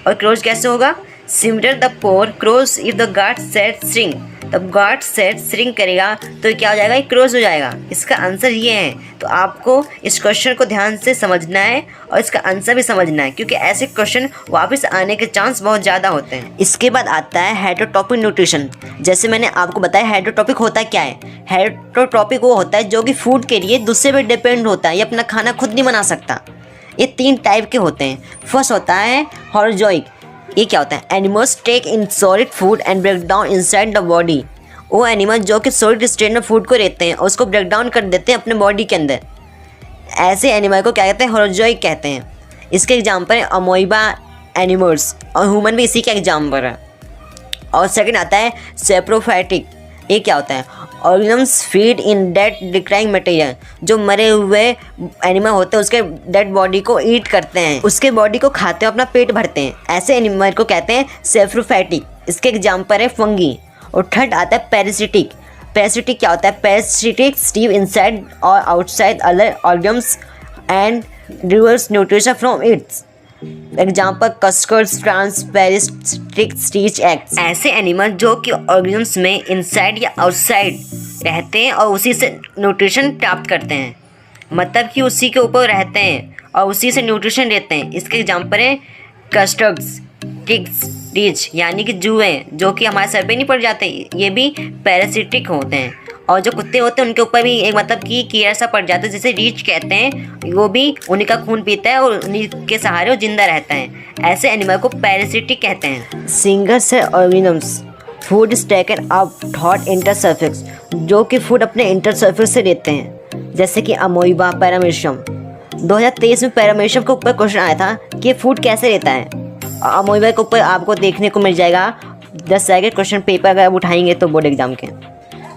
[SPEAKER 2] और क्लोज कैसे होगा, similar the pore close if the guard cell shrink, तब गार्ड सेल श्रिंक करेगा तो क्या हो जाएगा, ये क्लोज हो जाएगा। इसका आंसर ये है। तो आपको इस क्वेश्चन को ध्यान से समझना है और इसका आंसर भी समझना है, क्योंकि ऐसे क्वेश्चन वापस आने के चांस बहुत ज़्यादा होते हैं। इसके बाद आता है हेटेरोटॉपिक न्यूट्रिशन। जैसे मैंने आपको बताया हेटेरोटॉपिक होता क्या है। हेटेरोटॉपिक वो होता है जो कि फूड के लिए दूसरे पर डिपेंड होता है, ये अपना खाना खुद नहीं बना सकता। ये 3 टाइप के होते हैं। फर्स्ट होता है होरोजोइक। ये क्या होता है, animals take in solid food and break down inside the body. वो एनिमल जो कि सॉलिड स्टेट में फूड को रहते हैं और उसको ब्रेक डाउन कर देते हैं अपने बॉडी के अंदर, ऐसे एनिमल को क्या कहते हैं, होरोजोइक कहते हैं। इसके एग्जाम्पल है अमोइबा एनिमल्स, और ह्यूमन भी इसी का एग्जाम्पल है। और सेकंड आता है सेप्रोफाइटिक। ये क्या होता है? Organisms feed in dead declining material. जो मरे हुए एनिमल होते हैं उसके डेड बॉडी को ईट करते हैं, उसके बॉडी को खाते हैं, अपना पेट भरते हैं। ऐसे एनिमल को कहते हैं सेप्रोफाइटिक। इसके एग्जाम्पल है फंगी। और थर्ड आता है पैरासिटिक। पैरासिटिक क्या होता है? पैरासिटिक स्टीव इनसाइड और आउटसाइड अदर ऑर्गेनिजम्स एंड रिवर्स न्यूट्रिशन फ्रॉम इट्स। एग्जाम्पल कस्कर्स, फ्रांस, पैरासिटिक स्टीच एक्ट। ऐसे एनिमल जो कि ऑर्गेनिजम्स में इनसाइड या आउटसाइड रहते हैं और उसी से न्यूट्रिशन प्राप्त करते हैं, मतलब कि उसी के ऊपर रहते हैं और उसी से न्यूट्रिशन लेते हैं। इसके एग्जाम्पल है कस्टर्ड्स, टिक्स, रीच यानी कि जुए जो कि हमारे सर पे नहीं पड़ जाते, ये भी पैरासिटिक होते हैं। और जो कुत्ते होते हैं उनके ऊपर भी एक मतलब कि कीड़ा सा पड़ जाता है, जैसे रीच कहते हैं, वो भी उन्हीं का खून पीता है और उन्हीं के सहारे वो जिंदा रहता है। ऐसे एनिमल को पैरासिटिक कहते हैं। Single cell organisms food is taken up through entire surface, जो कि फूड अपने इंटरसर्फेस से लेते हैं, जैसे कि अमोइबा, पैरामीशियम। 2023 में पैरामीशियम के ऊपर क्वेश्चन आया था कि फूड कैसे लेता है। अमोइबा के ऊपर आपको देखने को मिल जाएगा 10 सेकंड क्वेश्चन पेपर अगर आप उठाएंगे तो बोर्ड एग्जाम के।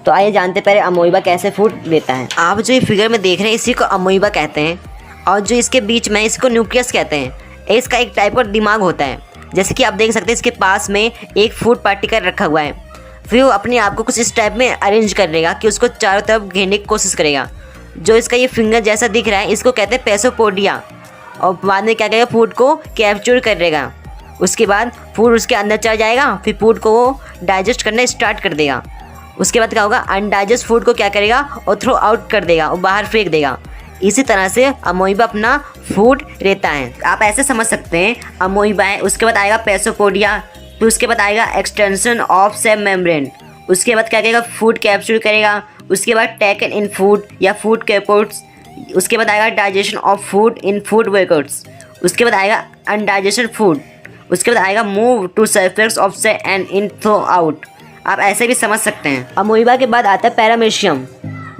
[SPEAKER 2] तो आइए जानते पहले अमोइबा कैसे फूड लेता है। आप जो ये फिगर में देख रहे हैं इसी को अमोइबा कहते हैं, और जो इसके बीच में इसको न्यूक्लियस कहते हैं। इसका एक टाइप का दिमाग होता है, जैसे कि आप देख सकते हैं इसके पास में एक फूड पार्टिकल रखा हुआ है। फिर वो अपने आप को कुछ इस टाइप में अरेंज कर लेगा कि उसको चारों तरफ घेरने की कोशिश करेगा। जो इसका ये फिंगर जैसा दिख रहा है इसको कहते हैं पैसोपोडिया। और बाद में क्या करेगा? फूड को कैप्चर कर लेगा। उसके बाद फूड उसके अंदर चला जाएगा, फिर फूड को वो डाइजेस्ट करना स्टार्ट कर देगा। उसके बाद क्या होगा? अनडाइजेस्ट फूड को क्या करेगा? और थ्रो आउट कर देगा और बाहर फेंक देगा। इसी तरह से अमोइबा अपना फूड लेता है। आप ऐसे समझ सकते हैं, अमोइबा है, उसके बाद आएगा पैसोपोडिया, फिर उसके बाद आएगा एक्सटेंशन ऑफ सेल मेम्ब्रेन। उसके बाद क्या करेगा? फूड कैप्चर करेगा। उसके बाद टेकन इन फूड या फूड कैपोर्ट्स। उसके बाद आएगा digestion of food in food vacuoles. उसके बाद आएगा अनडाइजेशन फूड। उसके बाद आएगा move to surface of cell and in throw out. आप ऐसे भी समझ सकते हैं। अमोइबा के बाद आता है paramecium,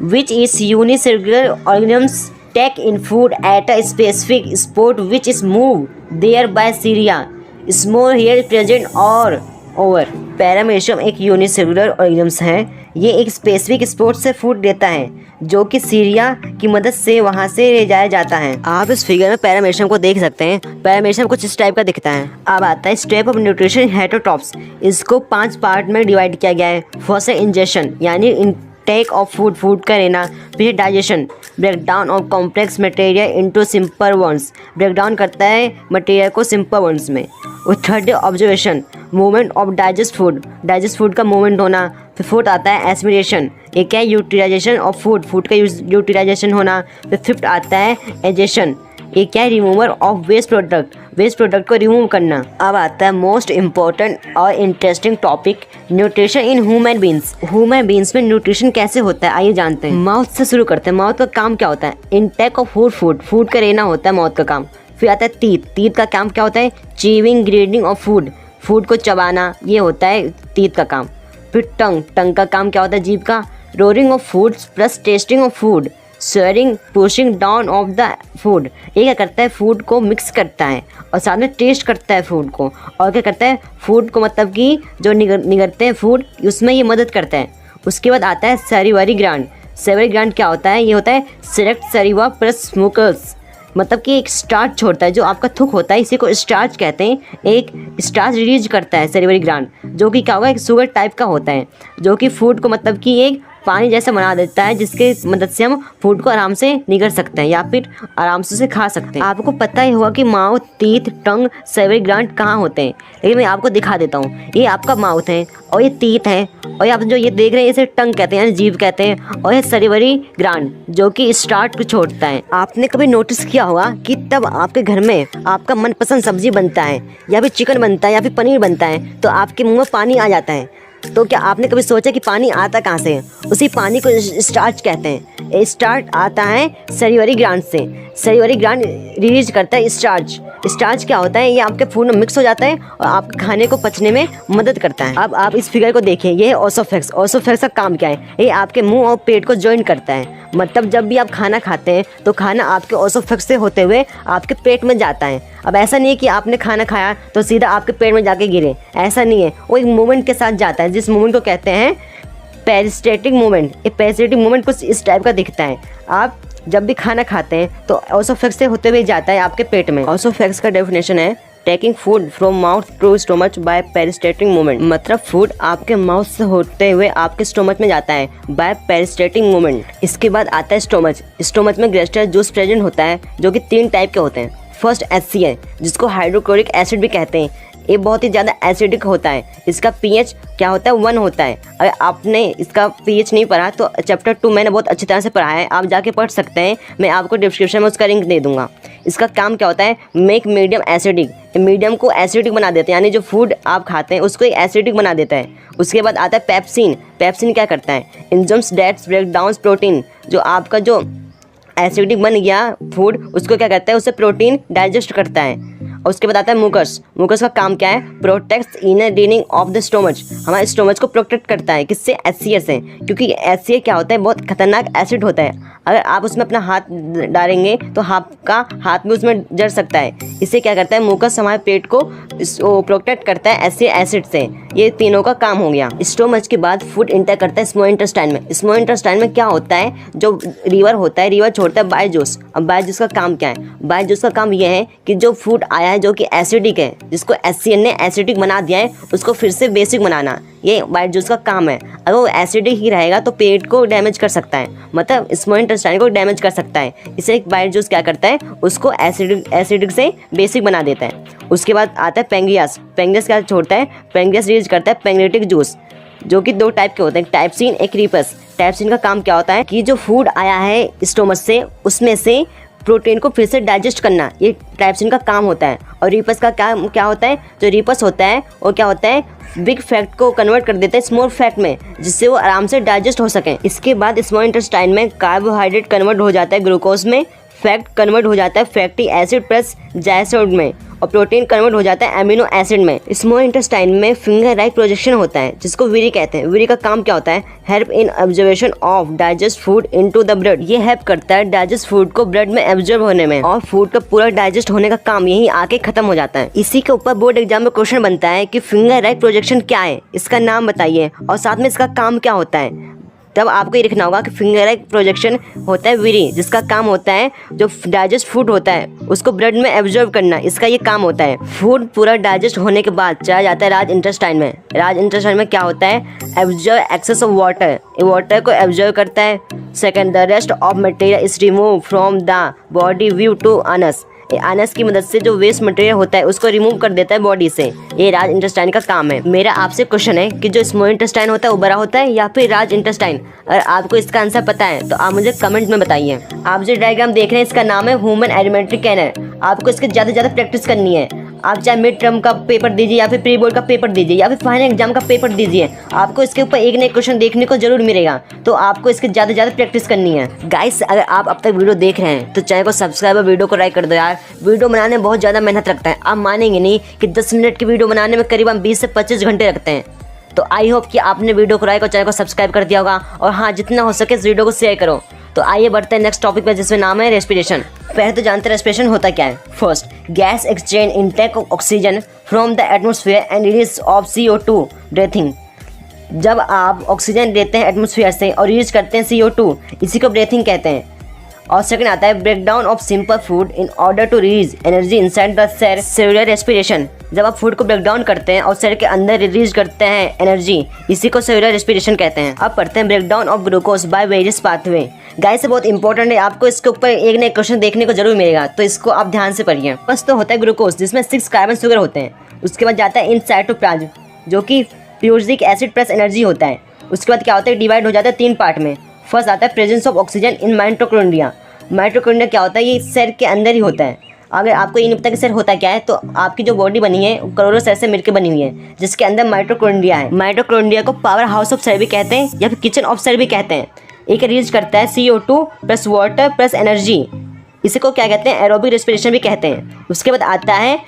[SPEAKER 2] which is unicellular organisms take in food at a specific spot which is move there by cilia small hair present all over. Paramecium एक यूनिसेलुलर ऑर्गेनिजम्स है। ये एक स्पेसिफिक स्पॉट से फूड लेता है जो कि सीरिया की मदद से वहाँ से ले जाया जाता है। आप इस फिगर में पैरामीशियम को देख सकते हैं। पैरामीशियम कुछ इस टाइप का दिखता है। अब आता है स्टेप ऑफ न्यूट्रिशन हेटेरोट्रॉप्स। इसको 5 पार्ट में डिवाइड किया गया है। फर्स्ट है इंजेशन यानी इंटेक ऑफ फूड, फूड का लेना। फिर digestion, breakdown of complex material into simple ones, breakdown करता है मटेरियल को सिंपल वंस में। और थर्ड है absorption, movement of digest food, digest food का मूवमेंट होना। फिर फोर्थ आता है एस्पिरेशन, ये क्या है? यूटिलाइजेशन ऑफ फूड, फूड का यूटिलाइजेशन होना। फिर फिफ्थ आता है एजेशन, ये क्या है? Removal of waste product, waste product को रिमूव करना। अब आता है मोस्ट इम्पॉर्टेंट और interesting topic, nutrition in human beings. Human beings में न्यूट्रिशन कैसे होता है आइए जानते हैं। माउथ से शुरू करते हैं। माउथ का काम क्या होता है? इनटेक ऑफ फूड, फूड का लेना होता है माउथ का काम। फिर आता है टीथ, टीथ का काम क्या होता है? Chewing, grading of food, food को चबाना, ये होता है टीथ का काम। फिर टंग, टंग का काम क्या होता है? जीभ का, roaring of food plus testing of food, swearing, pushing down of the food. ये क्या करता है? फूड को मिक्स करता है और साथ में टेस्ट करता है फूड को। और क्या करता है? फूड को मतलब कि जो निगलते हैं फूड, उसमें ये मदद करता है। उसके बाद आता है सैलिवरी ग्लैंड। सैलिवरी ग्लैंड क्या होता है? ये होता है सेलेक्ट सैलिवा प्लस म्यूकस, मतलब कि एक स्टार्च छोड़ता है, जो आपका थूक होता है इसी को स्टार्च कहते हैं। एक स्टार्च रिलीज करता है सैलिवरी ग्लैंड, जो कि क्या होगा? एक शुगर टाइप का होता है, जो कि फूड को मतलब कि एक पानी जैसा बना देता है, जिसके मदद से हम फूड को आराम से निगल सकते हैं या फिर आराम से उसे खा सकते हैं। आपको पता ही होगा कि माउथ, टीथ, टंग, सैलिवरी ग्लैंड कहाँ होते हैं, लेकिन मैं आपको दिखा देता हूँ। ये आपका माउथ है और ये टीथ है, और आप जो ये देख रहे हैं इसे टंग कहते हैं यानी जीभ कहते हैं, और ये सैलिवरी ग्लैंड जो कि स्टार्च को छोड़ता है। आपने कभी नोटिस किया होगा कि तब आपके घर में आपका मनपसंद सब्जी बनता है या फिर चिकन बनता है या फिर पनीर बनता है तो आपके मुँह में पानी आ जाता है। तो क्या आपने कभी सोचा कि पानी आता कहाँ से? उसी पानी को स्टार्च कहते हैं। स्टार्च आता है सैलिवरी ग्लैंड से। सैलिवरी ग्लैंड रिलीज करता है स्टार्च, स्टार्च क्या होता है, ये आपके फूड में मिक्स हो जाता है और आपके खाने को पचने में मदद करता है। अब आप इस फिगर को देखिए, ये है ओसोफेक्स। ओसोफेक्स का काम क्या है, ये आपके मुंह और पेट को ज्वाइन करता है। मतलब जब भी आप खाना खाते हैं तो खाना आपके ओसोफेक्स से होते हुए आपके पेट में जाता है। अब ऐसा नहीं है कि आपने खाना खाया तो सीधा आपके पेट में जाके गिरे, ऐसा नहीं है। वो एक मूवमेंट के साथ जाता है, जिस मूवमेंट को कहते हैं पेरिस्टेटिक मूवमेंट। ये पेरिस्टेटिक मूवमेंट कुछ इस टाइप का दिखता है। आप जब भी खाना खाते हैं तो ओसोफेक्स से होते हुए जाता है आपके पेट में। ओसोफेक्स का डेफिनेशन है taking food from mouth to stomach by peristaltic movement. मतलब फूड आपके माउथ से होते हुए आपके स्टोमच में जाता है बाय पेरिस्टेटिक मूवमेंट। इसके बाद आता है स्टोमच। स्टोमच में गैस्ट्रस जूस प्रेजेंट होता है, जो कि 3 टाइप के होते हैं। फर्स्ट HCl, जिसको हाइड्रोक्लोरिक एसिड भी कहते हैं। ये बहुत ही ज़्यादा एसिडिक होता है। इसका pH क्या होता है, 1 होता है। अगर आपने इसका pH नहीं पढ़ा तो चैप्टर 2 मैंने बहुत अच्छी तरह से पढ़ा है, आप जाके पढ़ सकते हैं। मैं आपको डिस्क्रिप्शन में उसका लिंक दे दूंगा। इसका काम क्या होता है, मेक मीडियम एसिडिक। मीडियम को एसिडिक बना देते हैं, यानी जो फूड आप खाते हैं उसको एसिडिक बना देता है। उसके बाद आता है पेप्सिन। पेप्सिन क्या करता है, enzymes that break down protein. जो आपका जो एसिडिक बन गया फूड, उसको क्या करता है, उससे प्रोटीन डाइजेस्ट करता है। और उसके बाद आता है मुकस। मुकस का काम क्या है, protects inner reigning of the stomach. हमारे स्टोमच को प्रोटेक्ट करता है, किससे, HCl से। क्योंकि HCl क्या होता है, बहुत खतरनाक एसिड होता है। अगर आप उसमें अपना हाथ डालेंगे तो आपका हाथ भी उसमें जड़ सकता है। इससे क्या करता है, मुकस हमारे पेट को प्रोटेक्ट करता है HCl एसिड से। ये तीनों का काम हो गया। स्टोमच के बाद फूड इंटर करता है स्मॉल इंटेस्टाइन में। स्मॉल इंटेस्टाइन में क्या होता है, जो लीवर होता है, लीवर छोड़ता है बाइल जूस। अब बाइल जूस का काम क्या है, बाइल जूस का काम यह है कि जो फूड आया है जो कि एसिडिक है, जिसको HCl ने एसिडिक बना दिया है, उसको फिर से बेसिक बनाना, ये बाइल जूस का काम है। अगर वो एसिडिक ही रहेगा तो पेट को डैमेज कर सकता है, मतलब स्मॉल इंटेस्टाइन को डैमेज कर सकता है। इसे बाइल जूस क्या करता है, उसको एसिडिक से बेसिक बना देता है। उसके बाद आता है पेंक्रियास। पेंक्रियास क्या छोड़ता है, पेंक्रियास रिलीज करता है पेंक्रेटिक जूस, जो कि 2 टाइप के होते हैं, टाइपसिन, एक रीपस। टाइपसिन का काम क्या होता है कि जो फूड आया है स्टोमच से, उसमें से प्रोटीन को फिर से डाइजेस्ट करना, ये टाइपसिन का काम होता है। और रीपस का क्या होता है, जो रीपस होता है वो क्या होता है, बिग फैट को कन्वर्ट कर देता है स्मॉल फैट में, जिससे वो आराम से डाइजेस्ट हो सके। इसके बाद स्मॉल इंटेस्टाइन में कार्बोहाइड्रेट कन्वर्ट हो जाता है ग्लूकोज में, फैट कन्वर्ट हो जाता है फैटी एसिड प्लस जाइसोड में, और प्रोटीन कन्वर्ट हो जाता है एमिनो एसिड में। स्मॉल इंटेस्टाइन में फिंगर लाइक प्रोजेक्शन होता है, जिसको विरी कहते हैं। विरी का काम क्या होता है, help in observation of digest food into the blood. ये हेल्प करता है डाइजेस्ट फूड को ब्लड में एब्जॉर्ब होने में, और फूड का पूरा डाइजेस्ट होने का काम यही आके खत्म हो जाता है। इसी के ऊपर बोर्ड एग्जाम में क्वेश्चन बनता है कि फिंगर लाइक प्रोजेक्शन क्या है, इसका नाम बताइए और साथ में इसका काम क्या होता है। तब आपको ये लिखना होगा कि फिंगर लाइक प्रोजेक्शन होता है विरी, जिसका काम होता है जो डाइजेस्ट फूड होता है उसको ब्लड में एब्जॉर्ब करना, इसका ये काम होता है। फूड पूरा डाइजेस्ट होने के बाद चला जाता है लार्ज इंटेस्टाइन में। लार्ज इंटेस्टाइन में क्या होता है, एब्जॉर्ब एक्सेस ऑफ वाटर, ये वाटर को एब्जॉर्ब करता है। Second, the rest of material is remove from the body via to anus. Anus की मदद से जो वेस्ट मटेरियल होता है उसको रिमूव कर देता है बॉडी से। ये लार्ज इंटेस्टाइन का काम है। मेरा आपसे क्वेश्चन है कि जो स्मॉल इंटेस्टाइन होता है वो बड़ा होता है या फिर लार्ज इंटेस्टाइन। अगर आपको इसका आंसर पता है तो आप मुझे कमेंट में बताइए। आप जो डायग्राम देख रहे हैं इसका नाम है ह्यूमन एलिमेंट्री कैनल। आपको इसकी ज़्यादा से ज़्यादा प्रैक्टिस करनी है। आप चाहे मिड टर्म का पेपर दीजिए या फिर प्री बोर्ड का पेपर दीजिए या फिर फाइनल एग्जाम का पेपर दीजिए, आपको इसके ऊपर एक ना एक क्वेश्चन देखने को जरूर मिलेगा। तो आपको इसकी ज़्यादा से ज़्यादा प्रैक्टिस करनी है। गाइस, अगर आप अब तक वीडियो देख रहे हैं तो चैनल को सब्सक्राइब और वीडियो को लाइक कर दो यार। वीडियो बनाने में बहुत ज़्यादा मेहनत लगता है, आप मानेंगे नहीं कि 10 मिनट की वीडियो बनाने में करीबन 20 से 25 घंटे लगते हैं। तो आई होप कि आपने वीडियो को लाइक और चैनल को सब्सक्राइब कर दिया होगा। और हाँ, जितना हो सके इस वीडियो को शेयर करो। तो आइए बढ़ते हैं नेक्स्ट टॉपिक पे, जिसमें नाम है रेस्पिरेशन। पहले तो जानते हैं रेस्पिरेशन होता क्या है। First, gas exchange intake of oxygen from the atmosphere and release of CO2 breathing. जब आप ऑक्सीजन लेते हैं एटमोसफियर से और रिलीज करते हैं CO2, इसी को ब्रीथिंग कहते हैं। और सेकंड आता है breakdown of simple food in order to release energy inside the cell, cellular respiration. जब आप फूड को ब्रेक डाउन करते हैं और सेल के अंदर रिलीज करते हैं एनर्जी, इसी को सेलुलर रेस्पिरेशन कहते हैं। अब पढ़ते हैं breakdown of glucose by various pathway. Guys, से बहुत इंपॉर्टेंट है, आपको इसके ऊपर एक ना एक क्वेश्चन देखने को जरूर मिलेगा, तो इसको आप ध्यान से पढ़िए। फर्स्ट तो होता है ग्लूकोज, जिसमें 6 कार्बन शुगर होते हैं। उसके बाद जाता है इन साइटोप्लाज्म, जो कि प्यूरिक एसिड प्लस एनर्जी होता है। उसके बाद क्या होता है, डिवाइड हो जाता है 3 पार्ट में। फर्स्ट आता है presence of oxygen in mitochondria. Mitochondria क्या होता है, ये सेल के अंदर ही होता है। अगर आपको ये नहीं पता कि सेल होता क्या है, तो आपकी जो बॉडी बनी है करोड़ों सेल से मिलकर बनी हुई है, जिसके अंदर माइटोकॉन्ड्रिया है। माइटोकॉन्ड्रिया को पावर हाउस ऑफ सेल भी कहते हैं या फिर किचन ऑफ सेल भी कहते हैं। एक रिलीज करता है CO2 plus water plus energy. इसी को क्या कहते हैं, एरोबिक रेस्पिरेशन भी कहते हैं। उसके बाद आता है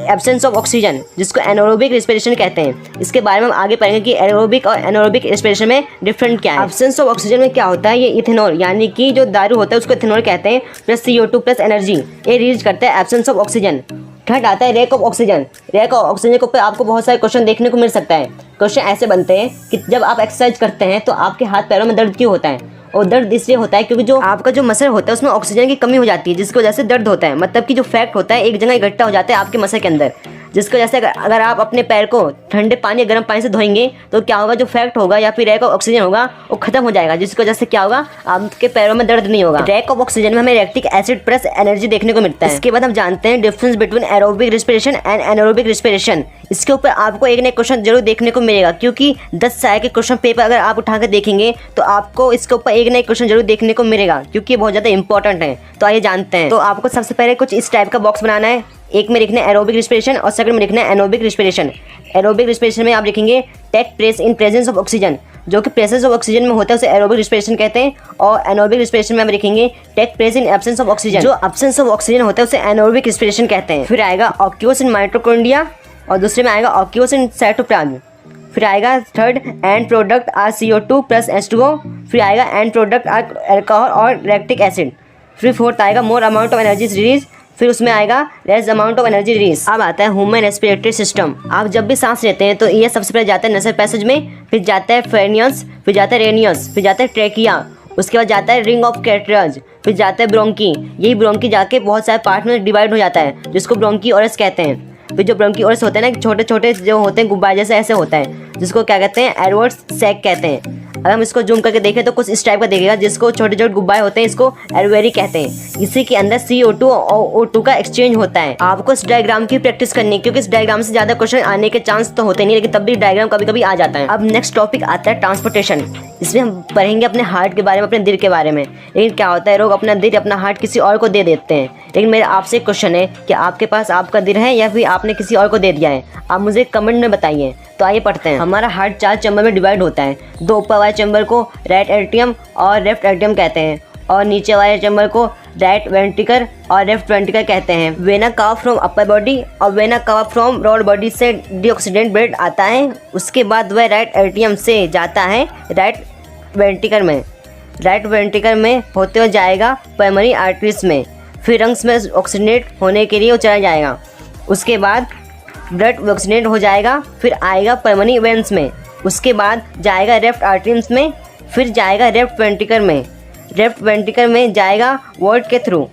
[SPEAKER 2] एब्सेंस ऑफ ऑक्सीजन, जिसको एनारोबिक रेस्पिरेशन कहते हैं। इसके बारे में हम आगे पढ़ेंगे कि एरोबिक और एनारोबिक रेस्पिरेशन में डिफरेंट क्या है। एब्सेंस ऑफ ऑक्सीजन में क्या होता है, ये इथेनॉल यानी कि जो दारू होता है उसको इथेनॉल कहते हैं, प्लस CO2 प्लस एनर्जी, ये रिलीज करता है एब्सेंस ऑफ ऑक्सीजन। थर्ड आता है rack of oxygen. Rack of oxygen के ऊपर आपको बहुत सारे क्वेश्चन देखने को मिल सकता है। क्वेश्चन ऐसे बनते हैं कि जब आप एक्सरसाइज करते हैं तो आपके हाथ पैरों में दर्द क्यों होता है, और दर्द इसलिए होता है क्योंकि जो आपका जो मसल होता है उसमें ऑक्सीजन की कमी हो जाती है, जिसकी वजह से दर्द होता है। मतलब कि जो फैट होता है एक जगह इकट्ठा हो जाता है आपके मसल के अंदर, जिसकी वजह से अगर आप अपने पैर को ठंडे पानी या गर्म पानी से धोएंगे तो क्या होगा, जो फैट होगा या फिर रैक ऑफ ऑक्सीजन होगा वो खत्म हो जाएगा, जिसकी वजह से क्या होगा, आपके पैरों में दर्द नहीं होगा। रैक ऑफ ऑक्सीजन में हमें लैक्टिक एसिड प्लस एनर्जी देखने को मिलता है। इसके बाद हम जानते हैं difference between aerobic respiration and anaerobic respiration. इसके ऊपर आपको एक नया क्वेश्चन जरूर देखने को मिलेगा, क्योंकि 10 साल के क्वेश्चन पेपर अगर आप उठा कर देखेंगे तो आपको इसके ऊपर एक नया क्वेश्चन जरूर देखने को मिलेगा, क्योंकि ये बहुत ज़्यादा इंपॉर्टेंट है। तो आइए जानते हैं। तो आपको सबसे पहले कुछ इस टाइप का बॉक्स बनाना है। एक में लिखना है एरोबिक रेस्पिरेशन और सेकंड में लिखना है एनारोबिक रेस्पिरेशन। एरोबिक रेस्पिरेशन में आप लिखेंगे take place in presence of oxygen, जो कि प्रेजेंस ऑफ ऑक्सीजन में होता है उसे एरोबिक रेस्पिरेशन कहते हैं। और एनारोबिक रेस्पिरेशन में हम लिखेंगे take place in absence of oxygen, जो एब्सेंस ऑफ ऑक्सीजन होता है उसे एनारोबिक रेस्पिरेशन कहते हैं। फिर आएगा ऑक्यूस इन माइटोकॉन्ड्रिया और दूसरे में आएगा ऑक्यूस इन साइटोप्लाज्म। फिर आएगा third end product are CO2 plus H2O। फिर आएगा एंड प्रोडक्ट आर अल्कोहल और लैक्टिक एसिड। फिर फोर्थ आएगा more amount of energy release. फिर उसमें आएगा less amount of energy release. अब आता है ह्यूमन रेस्पिरेटरी सिस्टम। आप जब भी सांस लेते हैं तो ये सबसे पहले जाता है नसल पैसेज में, फिर जाता है फेनियस, फिर जाता है रेनियस, फिर जाता है ट्रेकिया, उसके बाद जाता है रिंग ऑफ कैटरज, फिर जाता है ब्रोंकी। यही ब्रोंकी जाके बहुत सारे पार्ट में डिवाइड हो जाता है, जिसको ब्रोंकीओरस कहते हैं। फिर जो ब्रोंकीओरस होते हैं ना, छोटे छोटे जो होते हैं गुब्बारे जैसे ऐसे होता है, जिसको क्या कहते हैं, एडवर्ड्स सैक कहते हैं। अगर हम इसको जूम करके देखें तो कुछ इस टाइप का देखेगा, जिसको छोटे छोटे गुब्बारे होते हैं, इसको एलवेरी कहते हैं। इसी के अंदर CO2 और O2 का एक्सचेंज होता है। आपको इस डायग्राम की प्रैक्टिस करनी है, क्योंकि इस डायग्राम से ज्यादा क्वेश्चन आने के चांस तो होते नहीं, लेकिन तब भी डायग्राम कभी कभी आ जाता है। अब नेक्स्ट टॉपिक आता है ट्रांसपोर्टेशन। इसमें हम पढ़ेंगे अपने हार्ट के बारे में, अपने दिल के बारे में। लेकिन क्या होता है, लोग अपना दिल अपना हार्ट किसी और को दे देते हैं। लेकिन मेरा आपसे एक क्वेश्चन है कि आपके पास आपका दिल है या फिर आपने किसी और को दे दिया है, आप मुझे कमेंट में बताइए। तो आइए पढ़ते हैं। हमारा हार्ट 4 चैम्बर में डिवाइड होता है। 2 ऊपर वाले चैम्बर को राइट एट्रियम और लेफ्ट एट्रियम कहते हैं, और नीचे वाले चैम्बर को राइट वेंट्रिकल और लेफ्ट वेंट्रिकल कहते हैं। वेना कवा फ्रॉम अपर बॉडी और वेना कवा फ्रॉम लोअर बॉडी से डीऑक्सीडेंट ब्लड आता है। उसके बाद वह राइट एट्रियम से जाता है राइट वेंट्रिकल में, राइट वेंट्रिकल में होते हुए जाएगा प्राइमरी आर्टरीज में, फिर लंग्स में ऑक्सीजनेट होने के लिए वो चला जाएगा। उसके बाद ब्लड ऑक्सीजनेट हो जाएगा, फिर आएगा प्राइमरी वेन्स में, उसके बाद जाएगा लेफ्ट आर्टरीज में, फिर जाएगा लेफ्ट वेंट्रिकल में, लेफ्ट वेंट्रिकल में जाएगा वॉल्ट के थ्रू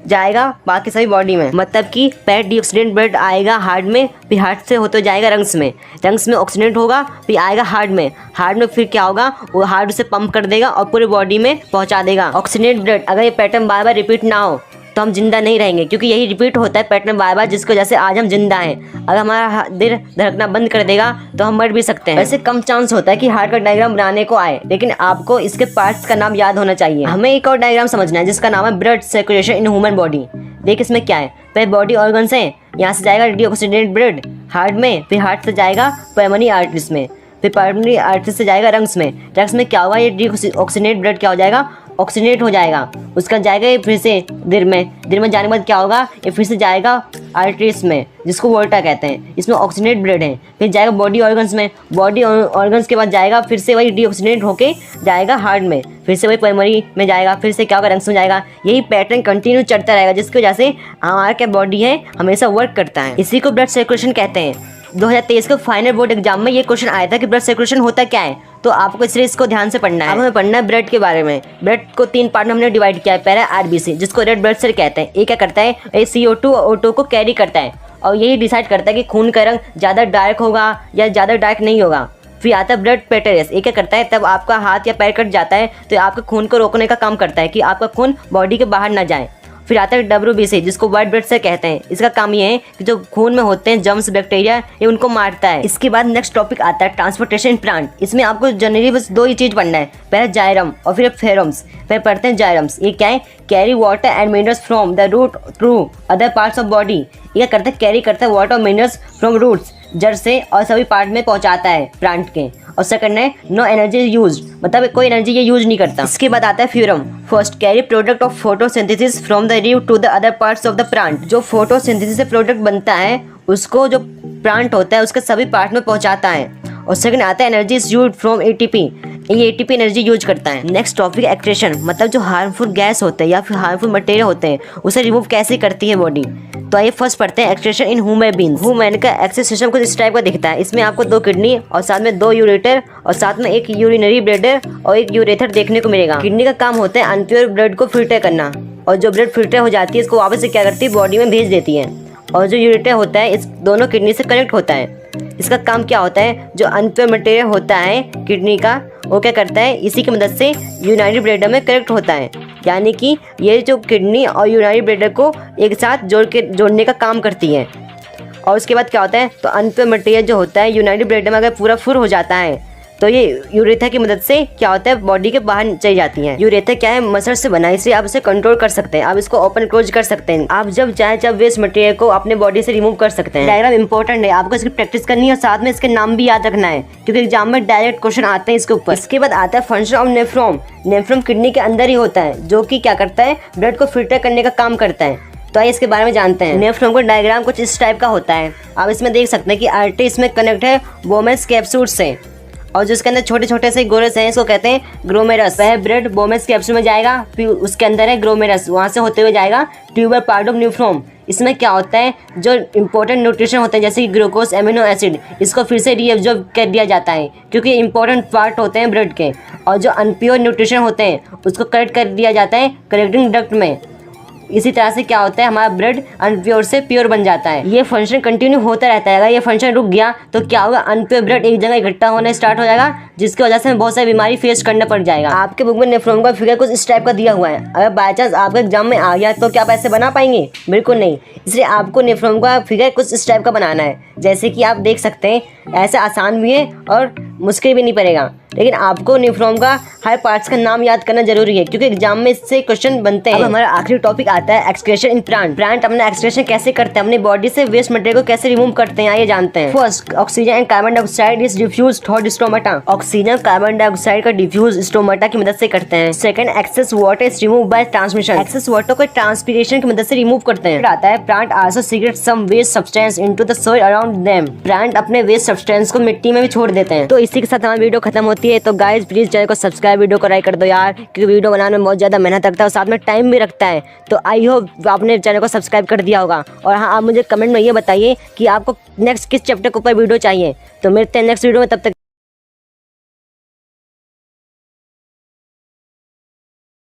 [SPEAKER 2] जाएगा बाकी सभी बॉडी में। मतलब कि पहले डीऑक्सीडेंट ब्लड आएगा हार्ट में, फिर हार्ट से होते जाएगा लंग्स में, लंग्स में ऑक्सीडेंट होगा, फिर आएगा हार्ट में, हार्ट में फिर क्या होगा, वो हार्ट से पंप कर देगा और पूरे बॉडी में पहुंचा देगा ऑक्सीडेंट ब्लड। अगर ये पैटर्न बार बार रिपीट ना हो तो हम जिंदा नहीं रहेंगे, क्योंकि यही रिपीट होता है पैटर्न बार बार, जिसकी वजह से आज हम जिंदा हैं। अगर हमारा दिल धड़कना बंद कर देगा तो हम मर भी सकते हैं। वैसे कम चांस होता है कि हार्ट का डायग्राम बनाने को आए, लेकिन आपको इसके पार्ट्स का नाम याद होना चाहिए। हमें एक और डायग्राम समझना है जिसका नाम है blood circulation in human body. देख इसमें क्या है, पहले बॉडी ऑर्गन्स है, यहाँ से जाएगा डीऑक्सीडेंट ब्लड हार्ट में, फिर हार्ट से जाएगा प्राइमरी आर्टरीज में, फिर प्राइमरी आर्टरीज से जाएगा लंग्स में, लंग्स में क्या होगा, ये डीऑक्सीडेंट ब्लड क्या हो जाएगा, ऑक्सीजनेट हो जाएगा। उसका जाएगा ये फिर से दिल में, दिल में जाने के बाद क्या होगा, ये फिर से जाएगा आर्टरीज में, जिसको वोल्टा कहते हैं, इसमें ऑक्सीजनेट ब्लड है। फिर जाएगा बॉडी ऑर्गन्स में, बॉडी ऑर्गन्स के बाद जाएगा फिर से वही डीऑक्सीडेंट होके जाएगा हार्ट में, फिर से वही प्राइमरी में जाएगा, फिर से क्या होगा, लंग्स में जाएगा। यही पैटर्न कंटिन्यू चलता रहेगा, जिसकी वजह से हमारा क्या बॉडी है हमेशा वर्क करता है। इसी को ब्लड सर्कुलेशन कहते हैं। 2023 के फाइनल बोर्ड एग्जाम में ये क्वेश्चन आया था कि ब्लड सर्कुलेशन होता क्या है, तो आपको इसलिए इसको ध्यान से पढ़ना है। अब हमें पढ़ना है ब्लड के बारे में। ब्लड को 3 पार्ट में हमने डिवाइड किया है। पहला RBC, जिसको रेड ब्लड सेल कहते हैं। ये क्या करता है, ये CO2 और O2 को कैरी करता है और यही डिसाइड करता है कि खून का रंग ज़्यादा डार्क होगा या ज़्यादा डार्क नहीं होगा। फिर आता है ब्लड प्लेटलेट्स। ये क्या करता है, तब आपका हाथ या पैर कट जाता है तो आपका खून को रोकने का काम करता है कि आपका खून बॉडी के बाहर ना जाए। फिर आता है WBC, जिसको व्हाइट ब्लड सेल कहते हैं। इसका काम ये है कि जो खून में होते हैं जर्म्स बैक्टीरिया, ये उनको मारता है। इसके बाद नेक्स्ट टॉपिक आता है ट्रांसपोर्टेशन प्लांट। इसमें आपको जनरली बस 2 ही चीज़ पढ़ना है, पहले जायरम और फिर फेरम्स। पहले पढ़ते हैं जायरम्स। ये क्या है, carry water and minerals from the root to other parts of body. ये क्या करता है, कैरी करता है वाटर और मिनरल्स फ्रॉम रूट्स, जड़ से और सभी पार्ट में पहुंचाता है प्लांट के। और सेकंड है नो एनर्जी यूज, मतलब कोई एनर्जी ये यूज नहीं करता। इसके बाद आता है phloem. First carry product of photosynthesis from the leaf to the other parts of the plant. जो फोटोसिंथेसिस से प्रोडक्ट बनता है उसको जो प्लांट होता है उसके सभी पार्ट में पहुंचाता है। और सेकंड आता है energy is used from ATP, ये एटीपी एनर्जी यूज करता है। नेक्स्ट टॉपिक एक्सक्रीशन, मतलब जो हार्मफुल गैस होते हैं या फिर हार्मफुल मटेरियल होते हैं उसे रिमूव कैसे करती है बॉडी। तो आइए फर्स्ट पढ़ते हैं excretion in human beings. Human का एक्सेस सिस्टम कुछ इस टाइप का दिखता है। इसमें आपको 2 किडनी और साथ में 2 यूरेटर और साथ में 1 यूरिनरी ब्लैडर और 1 यूरेथर देखने को मिलेगा। किडनी का काम होता है अनप्योर ब्लड को फिल्टर करना, और जो ब्लड फिल्टर हो जाती है इसको वापस से क्या करती है बॉडी में भेज देती है। और जो यूरेटर होता है इस दोनों किडनी से कनेक्ट होता है। इसका काम क्या होता है, जो अनप्योर मटेरियल होता है किडनी का वो क्या करता है इसी की मदद से यूरिनरी ब्लैडर में कनेक्ट होता है। यानी कि ये जो किडनी और यूरिनरी ब्लैडर को एक साथ जोड़ने का काम करती है। और उसके बाद क्या होता है, तो अनप्योर मटेरियल जो होता है यूरिनरी ब्लैडर में अगर पूरा फुल हो जाता है तो ये यूरेथर की मदद से क्या होता है बॉडी के बाहर चली जाती है। यूरेथर क्या है, मसल से बना है, इसलिए आप इसे कंट्रोल कर सकते हैं। आप इसको ओपन क्लोज कर सकते हैं। आप जब चाहे जब वेस्ट मटेरियल को अपने बॉडी से रिमूव कर सकते हैं। डायग्राम इंपॉर्टेंट है, आपको इसकी प्रैक्टिस करनी है और साथ में इसके नाम भी याद रखना है क्योंकि एग्जाम में डायरेक्ट क्वेश्चन आते हैं इसके ऊपर। इसके बाद आता है function of nephron. Nephron kidney के अंदर ही होता है जो कि क्या करता है ब्लड को फिल्टर करने का काम करता है। तो आइए इसके बारे में जानते हैं। नेफ्रॉन का डायग्राम कुछ इस टाइप का होता है। आप इसमें देख सकते हैं कि आर्टरी इसमें कनेक्ट है बोमेस कैप्सूल से, और जो इसके अंदर छोटे छोटे से गोरस हैं इसको कहते हैं ग्लोमेरस। वह ब्लड बोमेस कैप्सूल में जाएगा, फिर उसके अंदर है ग्लोमेरस, वहाँ से होते हुए जाएगा ट्यूबर पार्ट ऑफ नेफ्रॉन। इसमें क्या होता है, जो इंपॉर्टेंट न्यूट्रिशन होते हैं जैसे कि ग्लूकोज, एमिनो एसिड, इसको फिर से रीअब्जॉर्ब कर दिया जाता है क्योंकि इंपॉर्टेंट पार्ट होते हैं ब्लड के। और जो अनप्योर न्यूट्रिशन होते हैं उसको कलेक्ट कर दिया जाता है कलेक्टिंग डक्ट में। इसी तरह से क्या होता है हमारा ब्लड अनप्योर से प्योर बन जाता है। ये फंक्शन कंटिन्यू होता रहता है। अगर ये फंक्शन रुक गया तो क्या होगा, अनप्योर ब्लड एक जगह इकट्ठा होना स्टार्ट हो जाएगा जिसकी वजह से हमें बहुत सारी बीमारी फेस करना पड़ जाएगा। आपके बुक में नेफ्रॉन का फिगर कुछ इस टाइप का दिया हुआ है। अगर बाय चांस आपके एग्जाम में आ गया तो क्या आप ऐसे बना पाएंगे? बिल्कुल नहीं। इसलिए आपको नेफ्रॉन का फिगर कुछ इस टाइप का बनाना है। जैसे कि आप देख सकते हैं ऐसा आसान भी है और मुश्किल भी नहीं पड़ेगा, लेकिन आपको नेफ्रॉन का हर पार्ट्स का नाम याद करना जरूरी है क्योंकि एग्जाम में इससे क्वेश्चन बनते हैं। अब हमारा आखिरी टॉपिक आता है एक्सक्रीशन इन प्लांट। प्लांट अपना एक्सक्रीशन कैसे करते हैं, अपनी बॉडी से वेस्ट मटेरियल को कैसे रिमूव करते हैं, आइए जानते हैं। First, oxygen and carbon dioxide is diffuse through stomata. Oxygen carbon dioxide का डिफ्यूज स्टोमाटा की मदद से करते हैं। Second, excess water is remove by transpiration. Excess water को ट्रांसपीरेशन की मदद से रिमूव करते हैं। आता है plant also secrete some waste substance into the soil around them. Plant अपने वेस्ट सब्सटेंस को मिट्टी में भी छोड़ देते हैं। तो इसी के साथ हमारी वीडियो खत्म होती है। तो गाइस प्लीज चैनल को सब्सक्राइब, वीडियो को लाइक कर दो यार, क्योंकि वीडियो बनाने में बहुत ज्यादा मेहनत लगता है और साथ में टाइम भी लगता है। तो आई होप आपने चैनल को सब्सक्राइब कर दिया होगा। और हाँ, आप मुझे कमेंट में ये बताइए कि आपको नेक्स्ट किस चैप्टर के ऊपर वीडियो चाहिए। तो मिलते हैं नेक्स्ट वीडियो में, तब तक